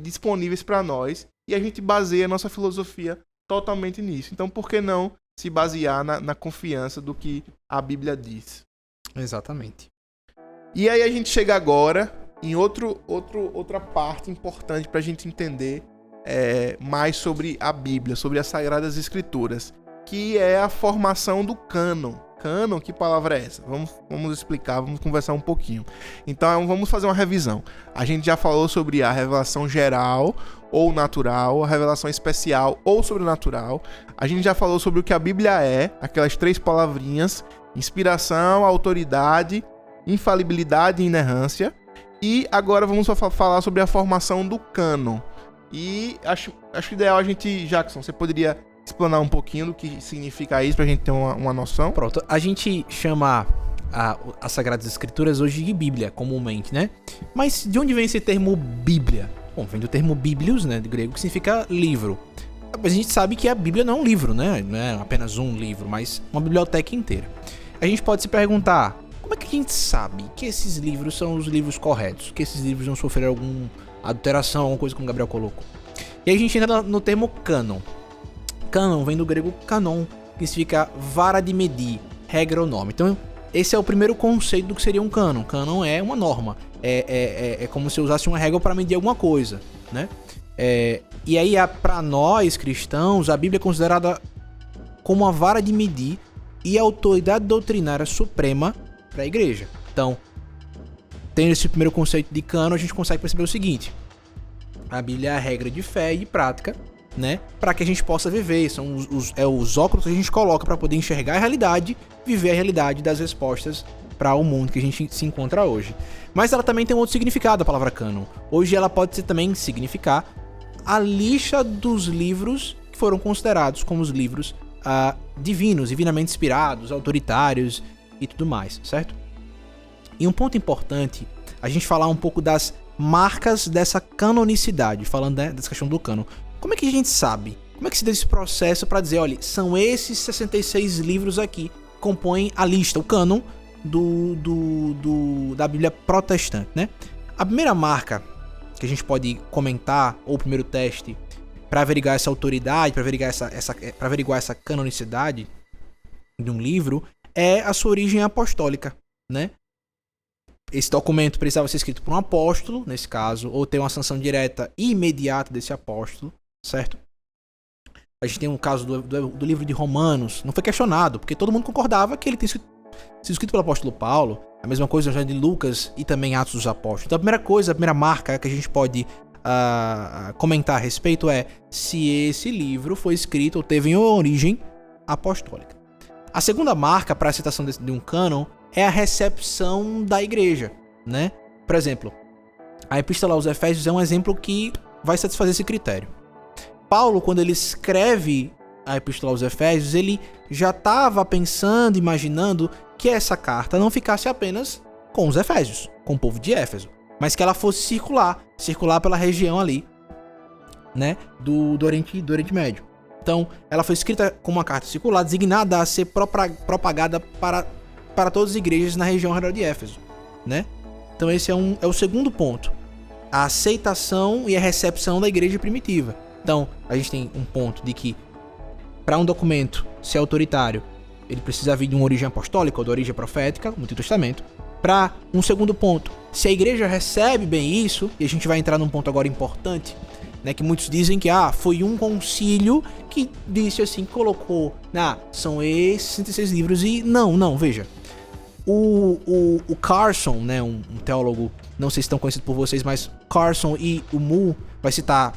disponíveis para nós, e a gente baseia a nossa filosofia totalmente nisso. Então, por que não se basear na confiança do que a Bíblia diz? Exatamente. E aí a gente chega agora em outra parte importante para a gente entender mais sobre a Bíblia, sobre as Sagradas Escrituras, que é a formação do cânon. Cânon, que palavra é essa? Vamos explicar, vamos conversar um pouquinho. Então, vamos fazer uma revisão. A gente já falou sobre a revelação geral ou natural, a revelação especial ou sobrenatural. A gente já falou sobre o que a Bíblia é, aquelas 3 palavrinhas: inspiração, autoridade, infalibilidade e inerrância. E agora vamos falar sobre a formação do cânon. E acho ideal a gente, Jackson, você poderia explanar um pouquinho do que significa isso pra gente ter uma noção? Pronto, a gente chama as Sagradas Escrituras hoje de Bíblia, comumente, né? Mas de onde vem esse termo Bíblia? Bom, vem do termo Bíblios, né, do grego, que significa livro. Mas a gente sabe que a Bíblia não é um livro, né? Não é apenas um livro, mas uma biblioteca inteira. A gente pode se perguntar, como é que a gente sabe que esses livros são os livros corretos? Que esses livros não sofreram alguma adulteração, alguma coisa como o Gabriel colocou? E aí a gente entra no termo cânon. Cânon vem do grego canon, que significa vara de medir, regra ou norma. Então, esse é o primeiro conceito do que seria um cânon. Cânon é uma norma. É como se usasse uma régua para medir alguma coisa, né? E aí, para nós cristãos, a Bíblia é considerada como uma vara de medir e a autoridade doutrinária suprema para a igreja. Então, tendo esse primeiro conceito de cânon, a gente consegue perceber o seguinte: a Bíblia é a regra de fé e de prática, né, para que a gente possa viver. São os óculos que a gente coloca para poder enxergar a realidade, viver a realidade das respostas para o mundo que a gente se encontra hoje. Mas ela também tem um outro significado, a palavra cânon. Hoje ela pode também significar a lista dos livros que foram considerados como os livros divinos, divinamente inspirados, autoritários e tudo mais, certo? E um ponto importante, a gente falar um pouco das marcas dessa canonicidade, falando, né, dessa questão do cânon. Como é que a gente sabe? Como é que se dá esse processo para dizer, olha, são esses 66 livros aqui que compõem a lista, o cânon da Bíblia protestante, né? A primeira marca que a gente pode comentar, ou o primeiro teste, para averiguar essa autoridade, para averiguar essa canonicidade de um livro, é a sua origem apostólica, né? Esse documento precisava ser escrito por um apóstolo, nesse caso, ou ter uma sanção direta e imediata desse apóstolo, certo? A gente tem um caso do livro de Romanos, não foi questionado, porque todo mundo concordava que ele tinha sido escrito pelo apóstolo Paulo. A mesma coisa já de Lucas e também Atos dos Apóstolos. Então a primeira marca que a gente pode comentar a respeito é se esse livro foi escrito ou teve uma origem apostólica. A segunda marca para a citação de um cânon é a recepção da igreja, né? Por exemplo, a Epístola aos Efésios é um exemplo que vai satisfazer esse critério. Paulo, quando ele escreve a Epístola aos Efésios, ele já estava pensando, imaginando que essa carta não ficasse apenas com os Efésios, com o povo de Éfeso, mas que ela fosse circular pela região ali, né, do Oriente Médio. Então, ela foi escrita como uma carta circular, designada a ser propagada para todas as igrejas na região ao redor de Éfeso, né? Então esse é o segundo ponto, a aceitação e a recepção da igreja primitiva. Então, a gente tem um ponto de que para um documento ser autoritário, ele precisa vir de uma origem apostólica ou de origem profética, no Antigo Testamento. Para um segundo ponto, se a igreja recebe bem isso, e a gente vai entrar num ponto agora importante, né, que muitos dizem que foi um concílio que disse assim, colocou, são esses 66 livros, e não, veja. O Carson, né, um teólogo, não sei se estão conhecidos por vocês, mas Carson e o Mu vai citar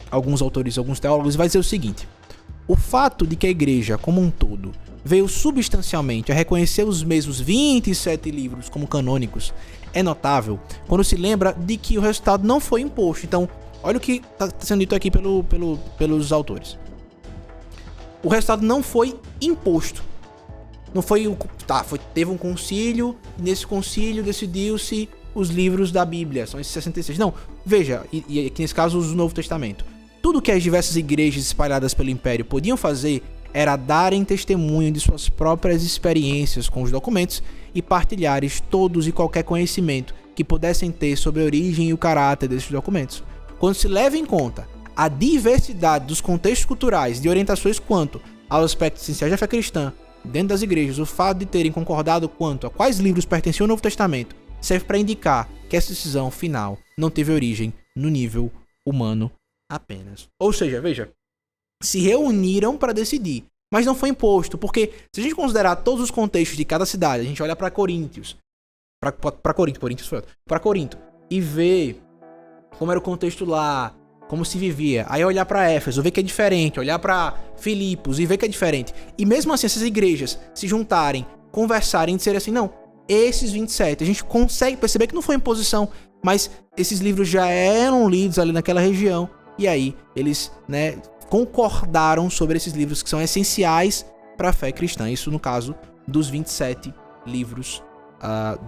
alguns autores, alguns teólogos, e vai dizer o seguinte: o fato de que a igreja, como um todo, veio substancialmente a reconhecer os mesmos 27 livros como canônicos é notável quando se lembra de que o resultado não foi imposto. Então, olha o que está sendo dito aqui pelos autores. O resultado não foi imposto. Não foi teve um concílio, e nesse concílio decidiu-se os livros da Bíblia, são esses 66. Não, veja, e aqui nesse caso o Novo Testamento. Tudo que as diversas igrejas espalhadas pelo Império podiam fazer era darem testemunho de suas próprias experiências com os documentos e partilharem todos e qualquer conhecimento que pudessem ter sobre a origem e o caráter desses documentos. Quando se leva em conta a diversidade dos contextos culturais e de orientações quanto aos aspectos essenciais da fé cristã dentro das igrejas, o fato de terem concordado quanto a quais livros pertenciam ao Novo Testamento serve para indicar que essa decisão final não teve origem no nível humano apenas. Ou seja, veja, se reuniram para decidir, mas não foi imposto, porque se a gente considerar todos os contextos de cada cidade, a gente olha para Corinto e ver como era o contexto lá, como se vivia, aí olhar para Éfeso, ver que é diferente, olhar para Filipos e ver que é diferente, e mesmo assim essas igrejas se juntarem, conversarem e disserem assim, não, esses 27, a gente consegue perceber que não foi imposição, mas esses livros já eram lidos ali naquela região, E aí eles, né, concordaram sobre esses livros que são essenciais para a fé cristã. Isso no caso dos 27 livros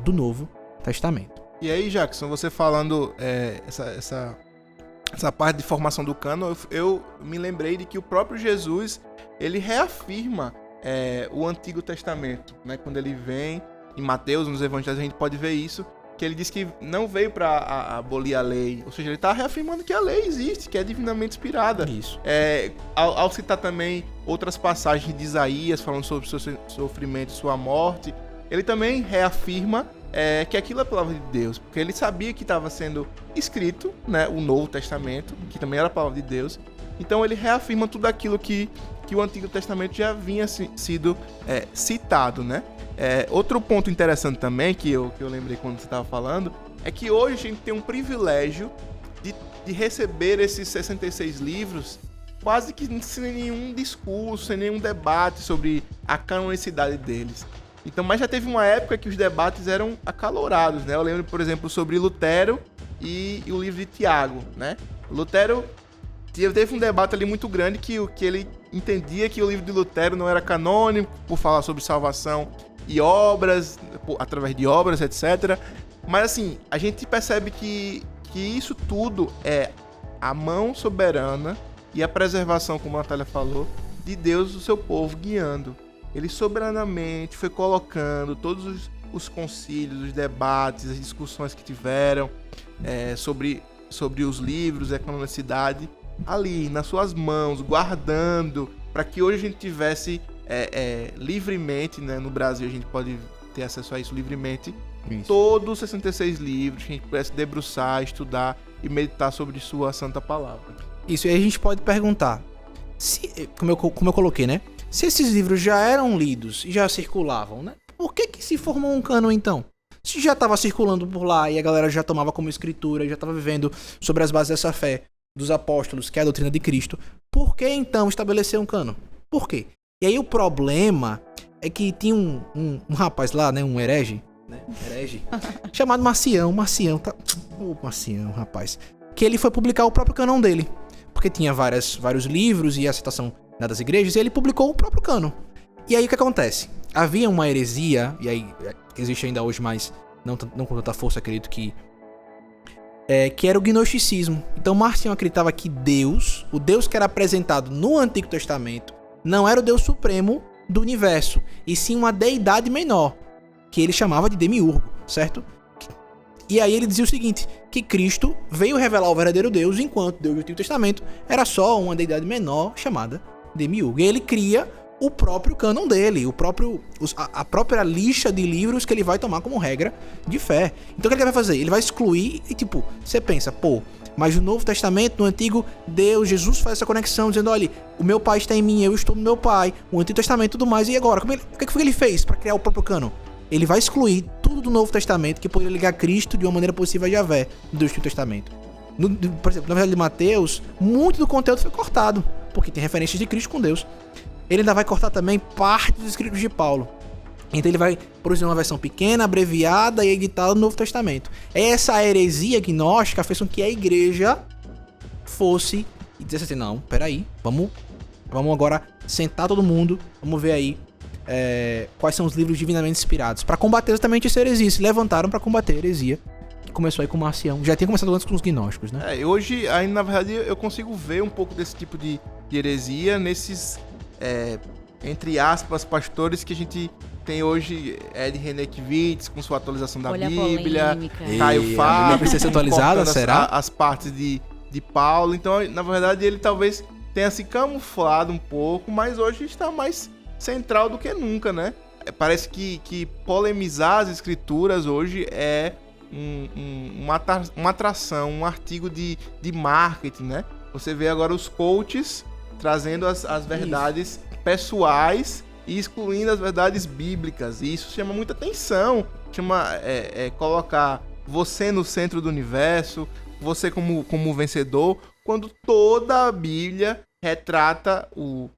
do Novo Testamento. E aí, Jackson, você falando essa parte de formação do cânon, eu me lembrei de que o próprio Jesus, ele reafirma o Antigo Testamento, né? Quando ele vem em Mateus, nos Evangelhos, a gente pode ver isso, que ele diz que não veio para abolir a lei, ou seja, ele está reafirmando que a lei existe, que é divinamente inspirada. Isso. Ao citar também outras passagens de Isaías, falando sobre o seu sofrimento e sua morte, ele também reafirma que aquilo é a palavra de Deus, porque ele sabia que estava sendo escrito, né, o Novo Testamento, que também era a palavra de Deus. Então ele reafirma tudo aquilo que o Antigo Testamento já havia sido citado, né? Outro ponto interessante também, que eu lembrei quando você estava falando, é que hoje a gente tem um privilégio de receber esses 66 livros quase que sem nenhum discurso, sem nenhum debate sobre a canonicidade deles. Então, mas já teve uma época que os debates eram acalorados, né? Eu lembro, por exemplo, sobre Lutero e o livro de Tiago, né? Lutero teve um debate ali muito grande que ele entendia que o livro de Lutero não era canônico por falar sobre salvação e obras, através de obras, etc. Mas assim, a gente percebe que isso tudo é a mão soberana e a preservação, como a Natália falou, de Deus, o seu povo, guiando. Ele soberanamente foi colocando todos os concílios, os debates, as discussões que tiveram sobre os livros e a canonicidade ali, nas suas mãos, guardando, para que hoje a gente tivesse livremente, né, no Brasil a gente pode ter acesso a isso livremente, todos os 66 livros, que a gente pudesse debruçar, estudar e meditar sobre sua santa palavra. Isso, e aí a gente pode perguntar, como eu coloquei, né? Se esses livros já eram lidos e já circulavam, né? Por que se formou um cânon então? Se já estava circulando por lá e a galera já tomava como escritura, já estava vivendo sobre as bases dessa fé dos apóstolos, que é a doutrina de Cristo, por que então estabelecer um cânon? Por quê? E aí o problema é que tinha um rapaz lá, né? Um herege, chamado Marcião, rapaz. Que ele foi publicar o próprio cânon dele. Porque tinha vários livros e a citação das igrejas, e ele publicou o próprio cânon. E aí o que acontece? Havia uma heresia, e aí existe ainda hoje, mas não com tanta força, acredito que era o gnosticismo. Então Marcião acreditava que Deus, o Deus que era apresentado no Antigo Testamento, não era o Deus supremo do universo, e sim uma deidade menor, que ele chamava de demiurgo, certo? E aí ele dizia o seguinte, que Cristo veio revelar o verdadeiro Deus, enquanto Deus do Antigo Testamento era só uma deidade menor chamada demiurgo. E ele cria o próprio cânon dele, a própria lista de livros que ele vai tomar como regra de fé. Então o que ele vai fazer? Ele vai excluir e você pensa, mas no Novo Testamento, no Antigo, Jesus faz essa conexão, dizendo, olha, o meu pai está em mim, eu estou no meu pai, o Antigo Testamento e tudo mais, e agora? O que foi que ele fez para criar o próprio cânon? Ele vai excluir tudo do Novo Testamento que poderia ligar Cristo de uma maneira possível a Yahvé do Antigo Testamento. Por exemplo, no Evangelho de Mateus, muito do conteúdo foi cortado, porque tem referências de Cristo com Deus. Ele ainda vai cortar também parte dos escritos de Paulo. Então ele vai produzir uma versão pequena, abreviada e editada no Novo Testamento. Essa heresia gnóstica fez com que a igreja fosse e dissesse assim, não, peraí, vamos agora sentar todo mundo, vamos ver aí quais são os livros divinamente inspirados, para combater exatamente essa heresia. Se levantaram para combater a heresia, que começou aí com Marcião. Já tinha começado antes com os gnósticos, né? Hoje, aí, na verdade, eu consigo ver um pouco desse tipo de heresia nesses, entre aspas, pastores que a gente tem hoje, Ed Renekiewicz, com sua atualização da Bíblia, Caio Fábio, a Bíblia precisa ser atualizada, será? As partes de Paulo. Então, na verdade, ele talvez tenha se camuflado um pouco, mas hoje está mais central do que nunca, né? Parece que polemizar as escrituras hoje é uma atração, um artigo de marketing, né? Você vê agora os coaches trazendo as verdades pessoais e excluindo as verdades bíblicas. E isso chama muita atenção, colocar você no centro do universo, você como vencedor, quando toda a Bíblia retrata o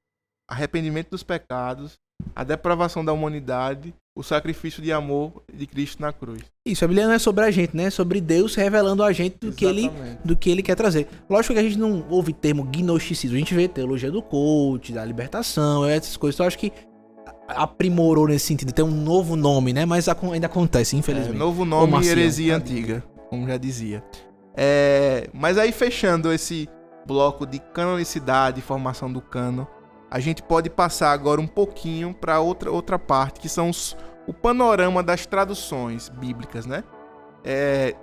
arrependimento dos pecados, a depravação da humanidade o sacrifício de amor de Cristo na cruz. Isso, a Bíblia não é sobre a gente, né? É sobre Deus revelando a gente do que ele quer trazer. Lógico que a gente não ouve termo gnosticismo, a gente vê teologia do coach, da libertação, essas coisas. Então eu acho que aprimorou nesse sentido, tem um novo nome, né? Mas ainda acontece, infelizmente. Novo nome e heresia antiga, como já dizia. Mas aí, fechando esse bloco de canonicidade e formação do cânon, a gente pode passar agora um pouquinho para outra parte, que são o panorama das traduções bíblicas, né?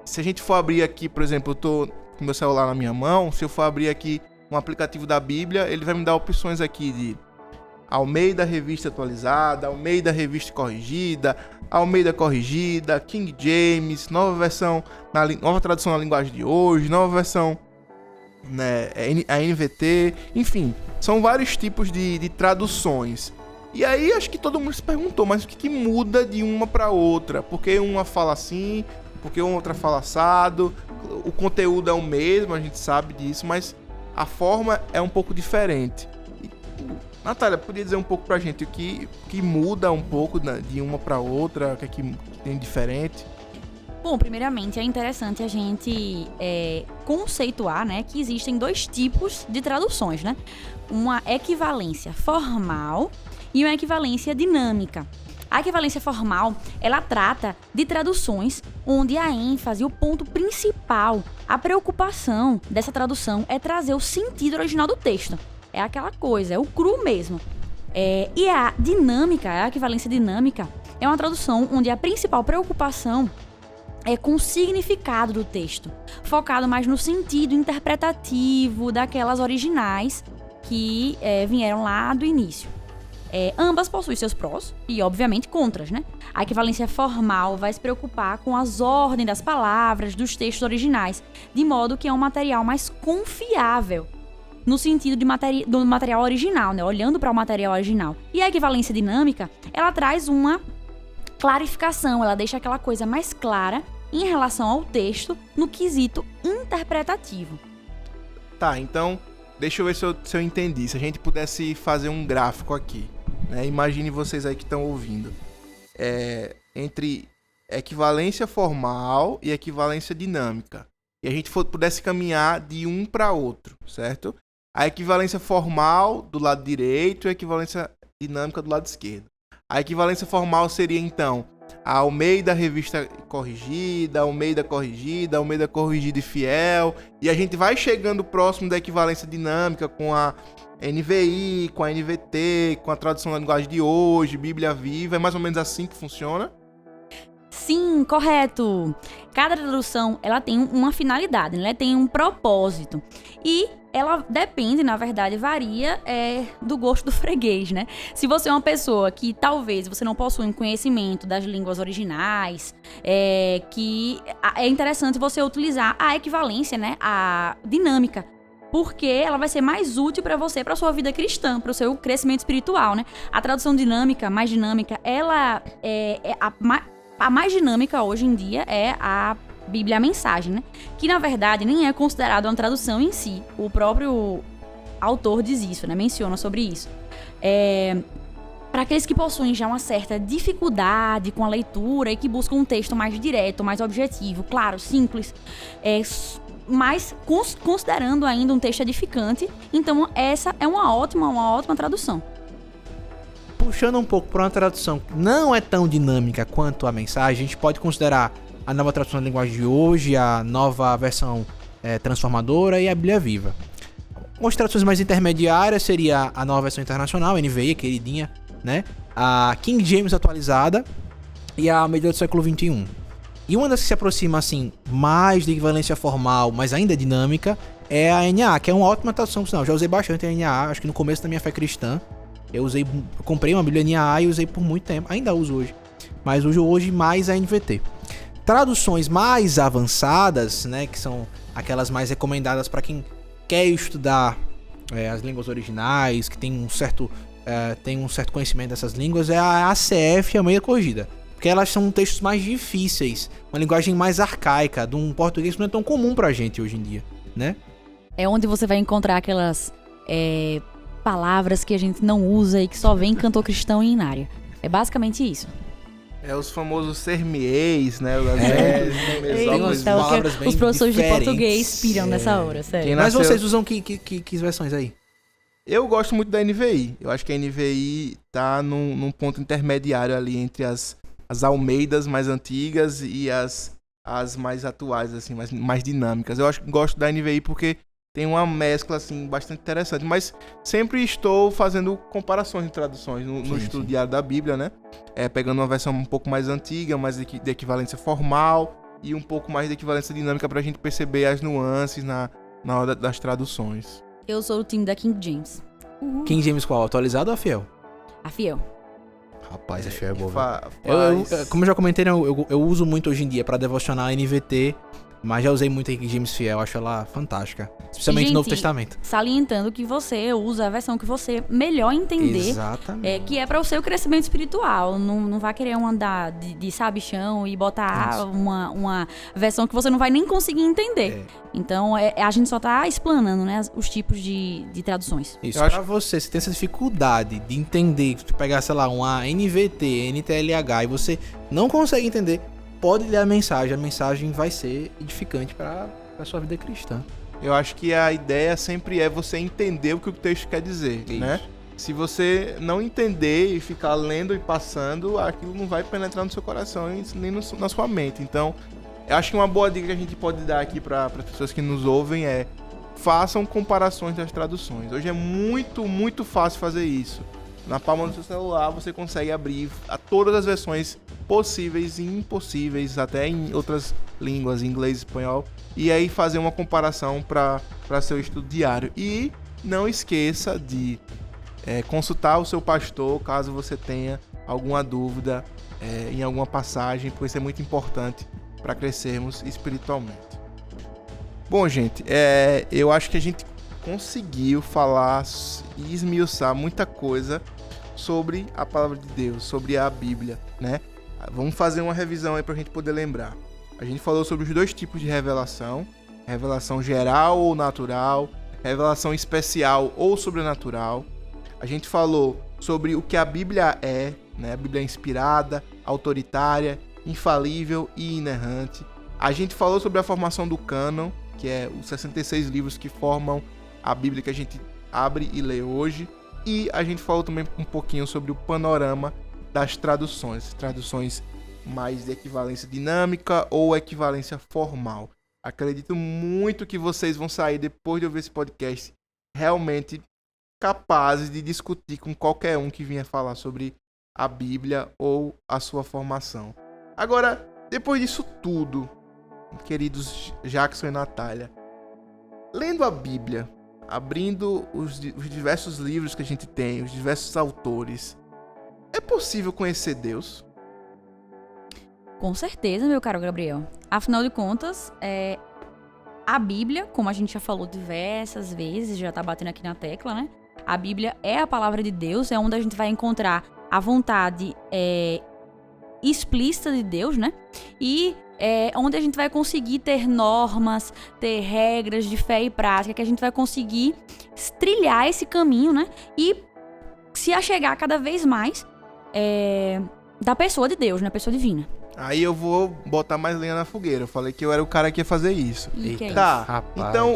Se a gente for abrir aqui, por exemplo, eu tô com meu celular na minha mão, se eu for abrir aqui um aplicativo da Bíblia, ele vai me dar opções aqui de Almeida Revista Atualizada, Almeida Revista Corrigida, Almeida Corrigida, King James, nova tradução na linguagem de hoje, nova versão, né, a NVT, enfim, são vários tipos de traduções. E aí acho que todo mundo se perguntou, mas o que muda de uma para outra? Por que uma fala assim, por que outra fala assado? O conteúdo é o mesmo, a gente sabe disso, mas a forma é um pouco diferente. Natália, podia dizer um pouco pra gente o que muda um pouco de uma pra outra, o que tem diferente? Bom, primeiramente é interessante a gente conceituar, né, que existem dois tipos de traduções, né? Uma equivalência formal e uma equivalência dinâmica. A equivalência formal, ela trata de traduções onde a ênfase, o ponto principal, a preocupação dessa tradução é trazer o sentido original do texto. É aquela coisa, é o cru mesmo. E a dinâmica, a equivalência dinâmica, é uma tradução onde a principal preocupação é com o significado do texto, focado mais no sentido interpretativo daquelas originais que vieram lá do início. Ambas possuem seus prós e, obviamente, contras, né? A equivalência formal vai se preocupar com as ordens das palavras dos textos originais, de modo que é um material mais confiável, no sentido do material original, né? Olhando para o material original. E a equivalência dinâmica, ela traz uma clarificação, ela deixa aquela coisa mais clara em relação ao texto no quesito interpretativo. Tá, então, deixa eu ver se eu entendi. Se a gente pudesse fazer um gráfico aqui, né? Imagine vocês aí que estão ouvindo. Entre equivalência formal e equivalência dinâmica. E a gente pudesse caminhar de um para outro, certo? A equivalência formal do lado direito e a equivalência dinâmica do lado esquerdo. A equivalência formal seria, então, a Almeida Revista Corrigida, Almeida Corrigida, Almeida Corrigida e Fiel. E a gente vai chegando próximo da equivalência dinâmica com a NVI, com a NVT, com a tradução da linguagem de hoje, Bíblia Viva. É mais ou menos assim que funciona? Sim, correto. Cada tradução, ela tem uma finalidade, né? Ela tem um propósito. E ela depende, na verdade, varia do gosto do freguês, né? Se você é uma pessoa que talvez você não possua conhecimento das línguas originais, que é interessante você utilizar a equivalência, né? A dinâmica, porque ela vai ser mais útil para você, para sua vida cristã, para o seu crescimento espiritual, né? A tradução dinâmica, mais dinâmica, ela a mais dinâmica hoje em dia é a Bíblia a Mensagem, né? Que na verdade nem é considerada uma tradução em si. O próprio autor diz isso, né? Menciona sobre isso. Para aqueles que possuem já uma certa dificuldade com a leitura e que buscam um texto mais direto, mais objetivo, claro, simples, mas considerando ainda um texto edificante, então essa é uma ótima tradução. Puxando um pouco para uma tradução que não é tão dinâmica quanto a Mensagem, a gente pode considerar a nova tradução da linguagem de hoje, a nova versão transformadora e a Bíblia Viva. As traduções mais intermediárias seria a nova versão internacional, NVI, a queridinha, né? A King James atualizada e a Almeida do século XXI. E uma das que se aproxima assim mais de equivalência formal, mas ainda dinâmica, é a NAA, que é uma ótima tradução, por sinal. Já usei bastante a NAA, acho que no começo da minha fé cristã. Eu comprei uma Bíblia NAA e usei por muito tempo, ainda uso hoje, mas uso hoje mais a NVT. Traduções mais avançadas, né, que são aquelas mais recomendadas para quem quer estudar as línguas originais, que tem um certo conhecimento dessas línguas, é a ACF e a Almeida Corrigida, porque elas são textos mais difíceis, uma linguagem mais arcaica, de um português que não é tão comum pra gente hoje em dia, né? É onde você vai encontrar aquelas palavras que a gente não usa e que só vem em cantor cristão e inária. É basicamente isso. É os famosos sermiês, né? Tem umas Então, palavras bem os professores diferentes. de português piram nessa hora, sério. Quem Mas nasceu- vocês usam que versões aí? Eu gosto muito da NVI. Eu acho que a NVI tá num ponto intermediário ali entre as Almeidas mais antigas e as mais atuais, assim, mais dinâmicas. Eu gosto da NVI porque tem uma mescla, assim, bastante interessante. Mas sempre estou fazendo comparações de traduções no estudo diário da Bíblia, né? Pegando uma versão um pouco mais antiga, mais de equivalência formal e um pouco mais de equivalência dinâmica pra gente perceber as nuances na hora das traduções. Eu sou do time da King James. King James qual? Atualizado ou a fiel? A fiel. Rapaz, a fiel é boa. Faz- Como eu já comentei, né, eu uso muito hoje em dia pra devocionar a NVT, mas já usei muito a King James fiel, acho ela fantástica. Especialmente no Novo Gente, Testamento. Salientando que você usa a versão que você melhor entender. Exatamente. Que é para o seu crescimento espiritual. Não vai querer andar de sabichão e botar uma versão que você não vai nem conseguir entender. Então, a gente só tá explanando, né, os tipos de traduções. Isso, Eu pra você, se tem essa dificuldade de entender, se tu pegar, sei lá, uma NVT, NTLH e você não consegue entender, pode ler a mensagem vai ser edificante pra sua vida cristã. Eu acho que a ideia sempre é você entender o que o texto quer dizer, Isso. né? Se você não entender e ficar lendo e passando, aquilo não vai penetrar no seu coração e nem na sua mente. Então, eu acho que uma boa dica que a gente pode dar aqui para as pessoas que nos ouvem é: façam comparações das traduções. Hoje é muito, muito fácil fazer isso. Na palma do seu celular você consegue abrir todas as versões possíveis e impossíveis, até em outras línguas, inglês, espanhol, e aí fazer uma comparação para seu estudo diário. E não esqueça de consultar o seu pastor caso você tenha alguma dúvida em alguma passagem, porque isso é muito importante para crescermos espiritualmente. Bom, gente, eu acho que a gente conseguiu falar e esmiuçar muita coisa sobre a palavra de Deus, sobre a Bíblia, né? Vamos fazer uma revisão aí pra gente poder lembrar. A gente falou sobre os dois tipos de revelação: revelação geral ou natural, revelação especial ou sobrenatural. A gente falou sobre o que a Bíblia é, né? A Bíblia é inspirada, autoritária, infalível e inerrante. A gente falou sobre a formação do cânon, que é os 66 livros que formam a Bíblia que a gente abre e lê hoje. E a gente falou também um pouquinho sobre o panorama das traduções mais de equivalência dinâmica ou equivalência formal. Acredito muito que vocês vão sair, depois de ouvir esse podcast, realmente capazes de discutir com qualquer um que vinha falar sobre a Bíblia ou a sua formação. Agora, depois disso tudo, queridos Jackson e Natália, lendo a Bíblia, abrindo os diversos livros que a gente tem, os diversos autores, é possível conhecer Deus? Com certeza, meu caro Gabriel. Afinal de contas, a Bíblia, como a gente já falou diversas vezes, já tá batendo aqui na tecla, né? A Bíblia é a palavra de Deus, é onde a gente vai encontrar a vontade explícita de Deus, né? E onde a gente vai conseguir ter normas, ter regras de fé e prática, que a gente vai conseguir trilhar esse caminho, né? E se achegar cada vez mais da pessoa de Deus, né? Pessoa divina. Aí eu vou botar mais lenha na fogueira. Eu falei que eu era o cara que ia fazer isso. E que é Tá, Rapaz. então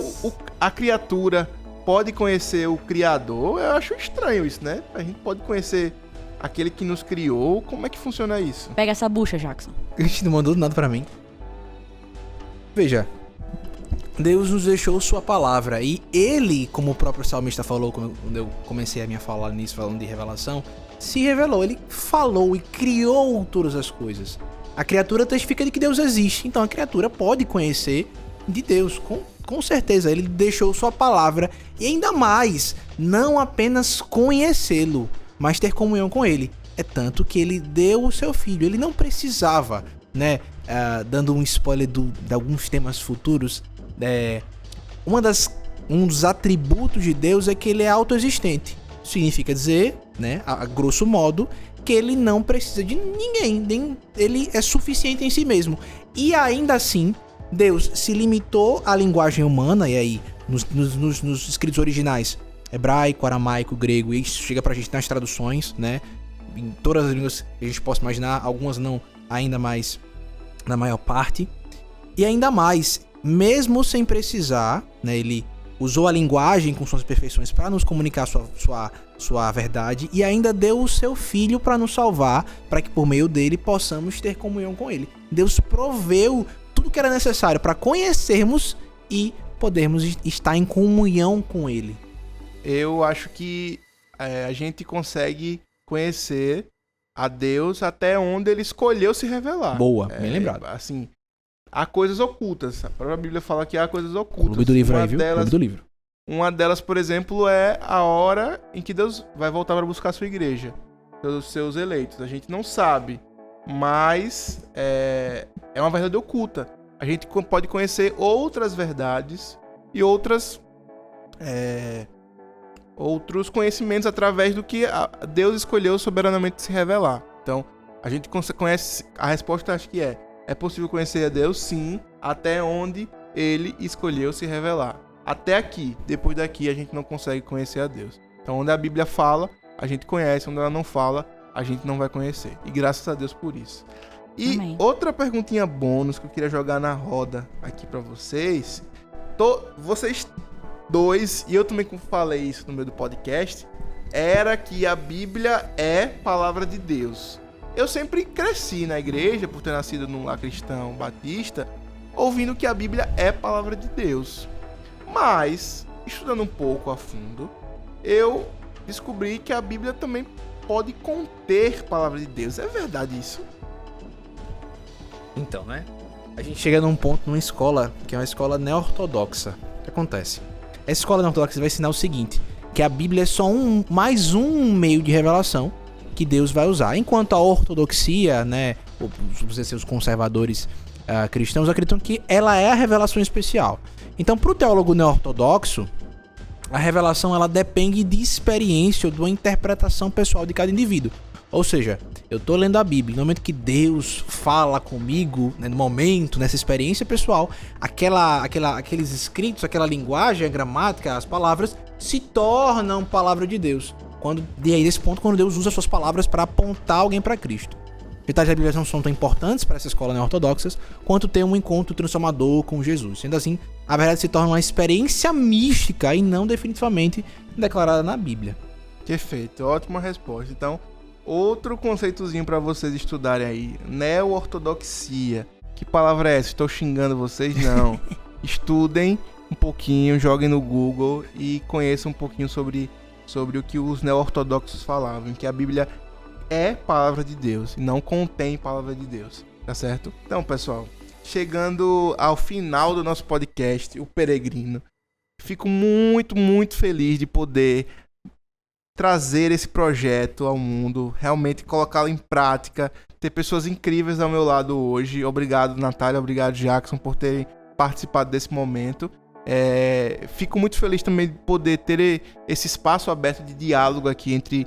a criatura pode conhecer o Criador? Eu acho estranho isso, né? A gente pode conhecer aquele que nos criou. Como é que funciona isso? Pega essa bucha, Jackson. A gente não mandou nada pra mim. Veja, Deus nos deixou sua palavra e ele, como o próprio salmista falou quando eu comecei a minha fala nisso, falando de revelação, se revelou, ele falou e criou todas as coisas. A criatura testifica de que Deus existe, então a criatura pode conhecer de Deus, com certeza. Ele deixou sua palavra e ainda mais, não apenas conhecê-lo, mas ter comunhão com ele. É tanto que ele deu o seu filho, ele não precisava, né, dando um spoiler de alguns temas futuros, um dos atributos de Deus é que ele é autoexistente. Significa dizer, né, a grosso modo, que ele não precisa de ninguém, ele é suficiente em si mesmo. E ainda assim, Deus se limitou à linguagem humana, e aí, nos escritos originais, hebraico, aramaico, grego, e isso chega pra gente nas traduções, né? em todas as línguas que a gente possa imaginar, algumas não, ainda mais na maior parte. E ainda mais, mesmo sem precisar, né, ele usou a linguagem com suas perfeições para nos comunicar sua verdade e ainda deu o seu filho para nos salvar, para que por meio dele possamos ter comunhão com ele. Deus proveu tudo que era necessário para conhecermos e podermos estar em comunhão com ele. Eu acho que a gente consegue conhecer a Deus até onde ele escolheu se revelar. Boa, bem lembrado. Assim, há coisas ocultas. A própria Bíblia fala que há coisas ocultas. Clube do livro aí, viu? Clube do livro. Uma delas, por exemplo, é a hora em que Deus vai voltar para buscar a sua igreja, pelos seus eleitos. A gente não sabe, mas é uma verdade oculta. A gente pode conhecer outras verdades e outros conhecimentos através do que Deus escolheu soberanamente se revelar. Então, a gente conhece. A resposta acho que é possível conhecer a Deus, sim, até onde ele escolheu se revelar. Até aqui. Depois daqui a gente não consegue conhecer a Deus. Então, onde a Bíblia fala, a gente conhece. Onde ela não fala, a gente não vai conhecer. E graças a Deus por isso. E Amém. Outra perguntinha bônus que eu queria jogar na roda aqui pra vocês. Vocês dois, e eu também falei isso no meio do podcast, era que a Bíblia é palavra de Deus. Eu sempre cresci na igreja, por ter nascido num lar cristão batista, ouvindo que a Bíblia é palavra de Deus. Mas, estudando um pouco a fundo, eu descobri que a Bíblia também pode conter palavra de Deus. É verdade isso? Então, né? A gente chega num ponto numa escola, que é uma escola neo-ortodoxa. O que acontece? Essa escola neo-ortodoxa vai ensinar o seguinte, que a Bíblia é só mais um meio de revelação que Deus vai usar. Enquanto a ortodoxia, né, os conservadores cristãos acreditam que ela é a revelação especial. Então, para o teólogo neo-ortodoxo, a revelação ela depende de experiência ou de uma interpretação pessoal de cada indivíduo. Ou seja, eu tô lendo a Bíblia, no momento que Deus fala comigo, né, no momento, nessa experiência pessoal, aqueles escritos, aquela linguagem, a gramática, as palavras, se tornam palavra de Deus. E aí, nesse ponto, quando Deus usa suas palavras para apontar alguém para Cristo. Detalhes da Bíblia não são tão importantes para essa escola ortodoxas quanto ter um encontro transformador com Jesus. Sendo assim, a verdade se torna uma experiência mística e não definitivamente declarada na Bíblia. Perfeito, ótima resposta. Então, outro conceitozinho para vocês estudarem aí, neo-ortodoxia. Que palavra é essa? Estou xingando vocês? Não. Estudem um pouquinho, joguem no Google e conheçam um pouquinho sobre o que os neo-ortodoxos falavam, que a Bíblia é palavra de Deus e não contém palavra de Deus, tá certo? Então, pessoal, chegando ao final do nosso podcast, O Peregrino, fico muito, muito feliz de poder trazer esse projeto ao mundo, realmente colocá-lo em prática, ter pessoas incríveis ao meu lado hoje. Obrigado, Natália, obrigado, Jackson, por terem participado desse momento. Fico muito feliz também de poder ter esse espaço aberto de diálogo aqui entre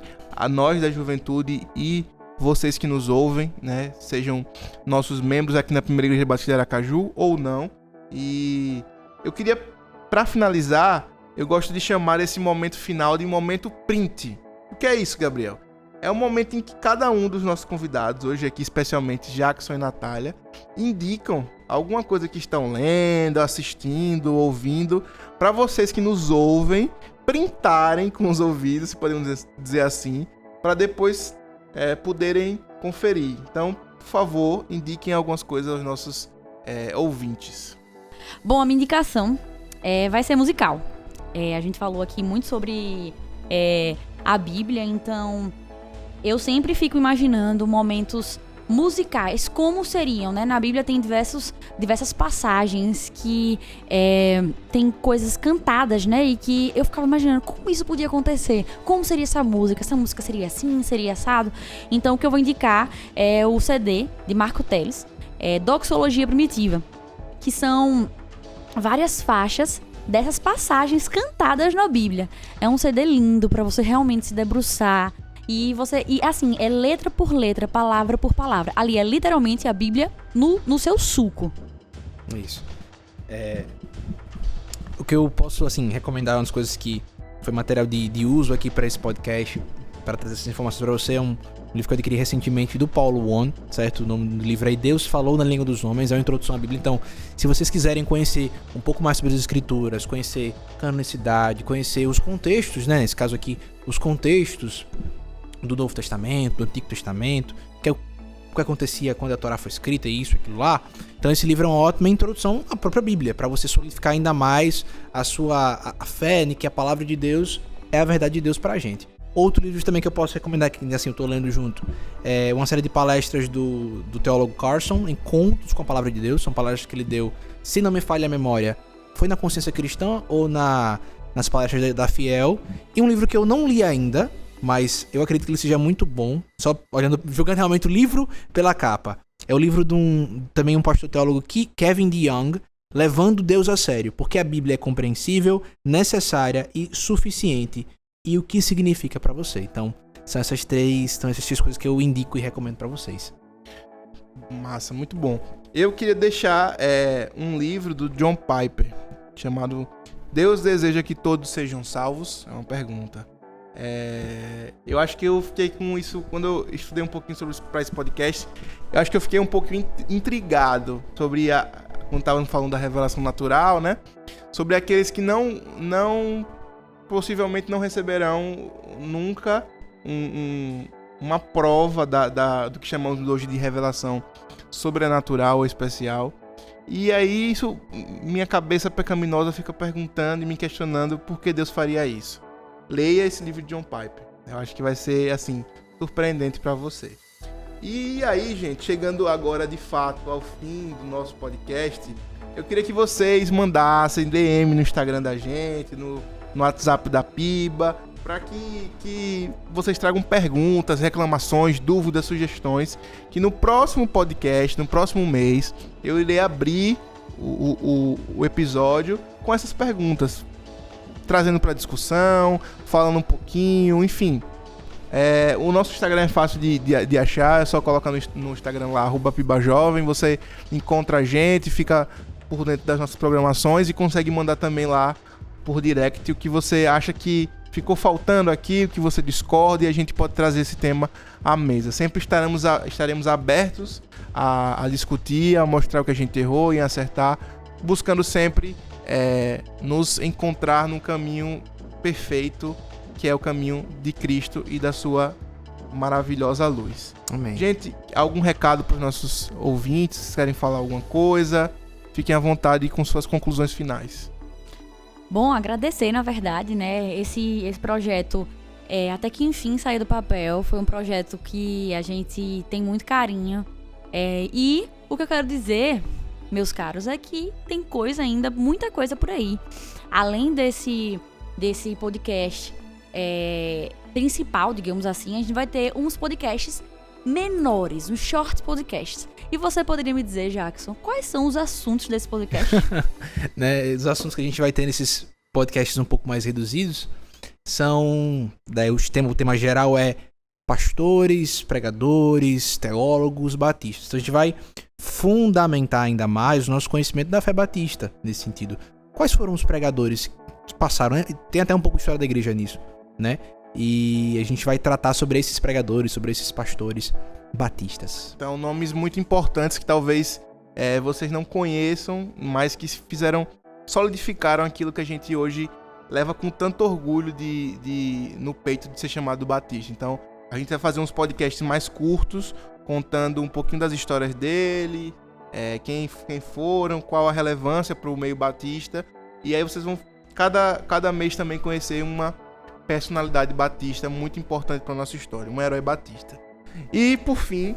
nós da juventude e vocês que nos ouvem, né? Sejam nossos membros aqui na Primeira Igreja Batista de Aracaju ou não. E eu queria, para finalizar, eu gosto de chamar esse momento final de momento print. O que é isso, Gabriel? É o momento em que cada um dos nossos convidados, hoje aqui especialmente Jackson e Natália, indicam alguma coisa que estão lendo, assistindo, ouvindo, para vocês que nos ouvem, printarem com os ouvidos, se podemos dizer assim, para depois poderem conferir. Então, por favor, indiquem algumas coisas aos nossos ouvintes. Bom, a minha indicação vai ser musical. A gente falou aqui muito sobre a Bíblia, então eu sempre fico imaginando momentos musicais, como seriam, né? Na Bíblia tem diversas passagens que tem coisas cantadas, né? E que eu ficava imaginando como isso podia acontecer, como seria essa música seria assim, seria assado. Então o que eu vou indicar é o CD de Marco Teles, Doxologia Primitiva, que são várias faixas dessas passagens cantadas na Bíblia. É um CD lindo para você realmente se debruçar. E assim, é letra por letra, palavra por palavra. Ali é literalmente a Bíblia no seu suco. Isso. O que eu posso, assim, recomendar, umas coisas que foi material de uso aqui para esse podcast, para trazer essas informações para você, é um um livro que eu adquiri recentemente do Paulo Won, certo? O nome do livro é Deus Falou na Língua dos Homens, é uma introdução à Bíblia. Então, se vocês quiserem conhecer um pouco mais sobre as Escrituras, conhecer canonicidade, conhecer os contextos, né? Nesse caso aqui, os contextos do Novo Testamento, do Antigo Testamento, que é o que acontecia quando a Torá foi escrita, isso, aquilo lá. Então esse livro é uma ótima introdução à própria Bíblia, para você solidificar ainda mais a fé, né, que a palavra de Deus é a verdade de Deus pra gente. Outro livro também que eu posso recomendar, que assim eu tô lendo junto, é uma série de palestras do teólogo Carson, Encontros com a Palavra de Deus. São palestras que ele deu, se não me falha a memória, foi na Consciência Cristã ou nas palestras da Fiel. E um livro que eu não li ainda, mas eu acredito que ele seja muito bom, só jogando realmente o livro pela capa. É o livro de também um pastor teólogo, Kevin DeYoung, Levando Deus a Sério, porque a Bíblia é compreensível, necessária e suficiente, e o que significa para você. Então, são essas três coisas que eu indico e recomendo para vocês. Massa, muito bom. Eu queria deixar um livro do John Piper, chamado Deus Deseja que Todos Sejam Salvos. É uma pergunta. Eu acho que eu fiquei com isso quando eu estudei um pouquinho sobre isso para esse podcast. Eu acho que eu fiquei um pouco intrigado sobre quando estavam falando da revelação natural, né? Sobre aqueles que não possivelmente não receberão nunca uma prova do que chamamos hoje de revelação sobrenatural ou especial. E aí minha cabeça pecaminosa fica perguntando e me questionando por que Deus faria isso. Leia esse livro de John Piper. Eu acho que vai ser, assim, surpreendente para você. E aí, gente, chegando agora de fato ao fim do nosso podcast, eu queria que vocês mandassem DM no Instagram da gente, no WhatsApp da Piba, para que vocês tragam perguntas, reclamações, dúvidas, sugestões, que no próximo podcast, no próximo mês, eu irei abrir o episódio com essas perguntas, trazendo para discussão, falando um pouquinho, enfim. O nosso Instagram é fácil de achar, é só colocar no Instagram lá, @pibajovem, você encontra a gente, fica por dentro das nossas programações e consegue mandar também lá por direct o que você acha que ficou faltando aqui, o que você discorda, e a gente pode trazer esse tema à mesa. Sempre estaremos abertos a discutir, a mostrar o que a gente errou e a acertar, buscando sempre nos encontrar num caminho perfeito, que é o caminho de Cristo e da sua maravilhosa luz. Amém. Gente, algum recado para os nossos ouvintes? Se querem falar alguma coisa, fiquem à vontade com suas conclusões finais. Bom, agradecer, na verdade, né? Esse projeto, até que enfim saiu do papel. Foi um projeto que a gente tem muito carinho. E o que eu quero dizer, meus caros, é que tem coisa ainda, muita coisa por aí. Além desse podcast principal, digamos assim, a gente vai ter uns podcasts menores, uns short podcasts. E você poderia me dizer, Jackson, quais são os assuntos desse podcast? Né, os assuntos que a gente vai ter nesses podcasts um pouco mais reduzidos são... o tema geral é pastores, pregadores, teólogos, batistas. Então a gente vai fundamentar ainda mais o nosso conhecimento da fé batista, nesse sentido. Quais foram os pregadores que passaram? Tem até um pouco de história da igreja nisso, né? E a gente vai tratar sobre esses pregadores, sobre esses pastores batistas. Então, nomes muito importantes que talvez vocês não conheçam, mas que solidificaram aquilo que a gente hoje leva com tanto orgulho no peito de ser chamado batista. Então, a gente vai fazer uns podcasts mais curtos, contando um pouquinho das histórias dele, quem foram, qual a relevância para o meio batista. E aí vocês vão, cada mês, também conhecer uma personalidade batista muito importante para a nossa história, um herói batista. E por fim,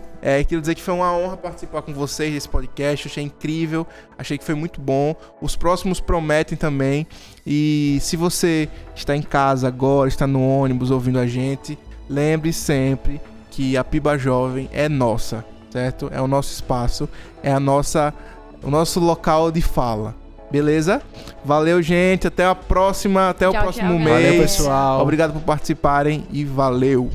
quero dizer que foi uma honra participar com vocês desse podcast. Achei incrível, achei que foi muito bom. Os próximos prometem também. E se você está em casa agora, está no ônibus ouvindo a gente, lembre sempre que a Piba Jovem é nossa, certo? É o nosso espaço, é o nosso local de fala. Beleza? Valeu, gente. Até a próxima, até o próximo mês. Valeu, pessoal. Obrigado por participarem e valeu.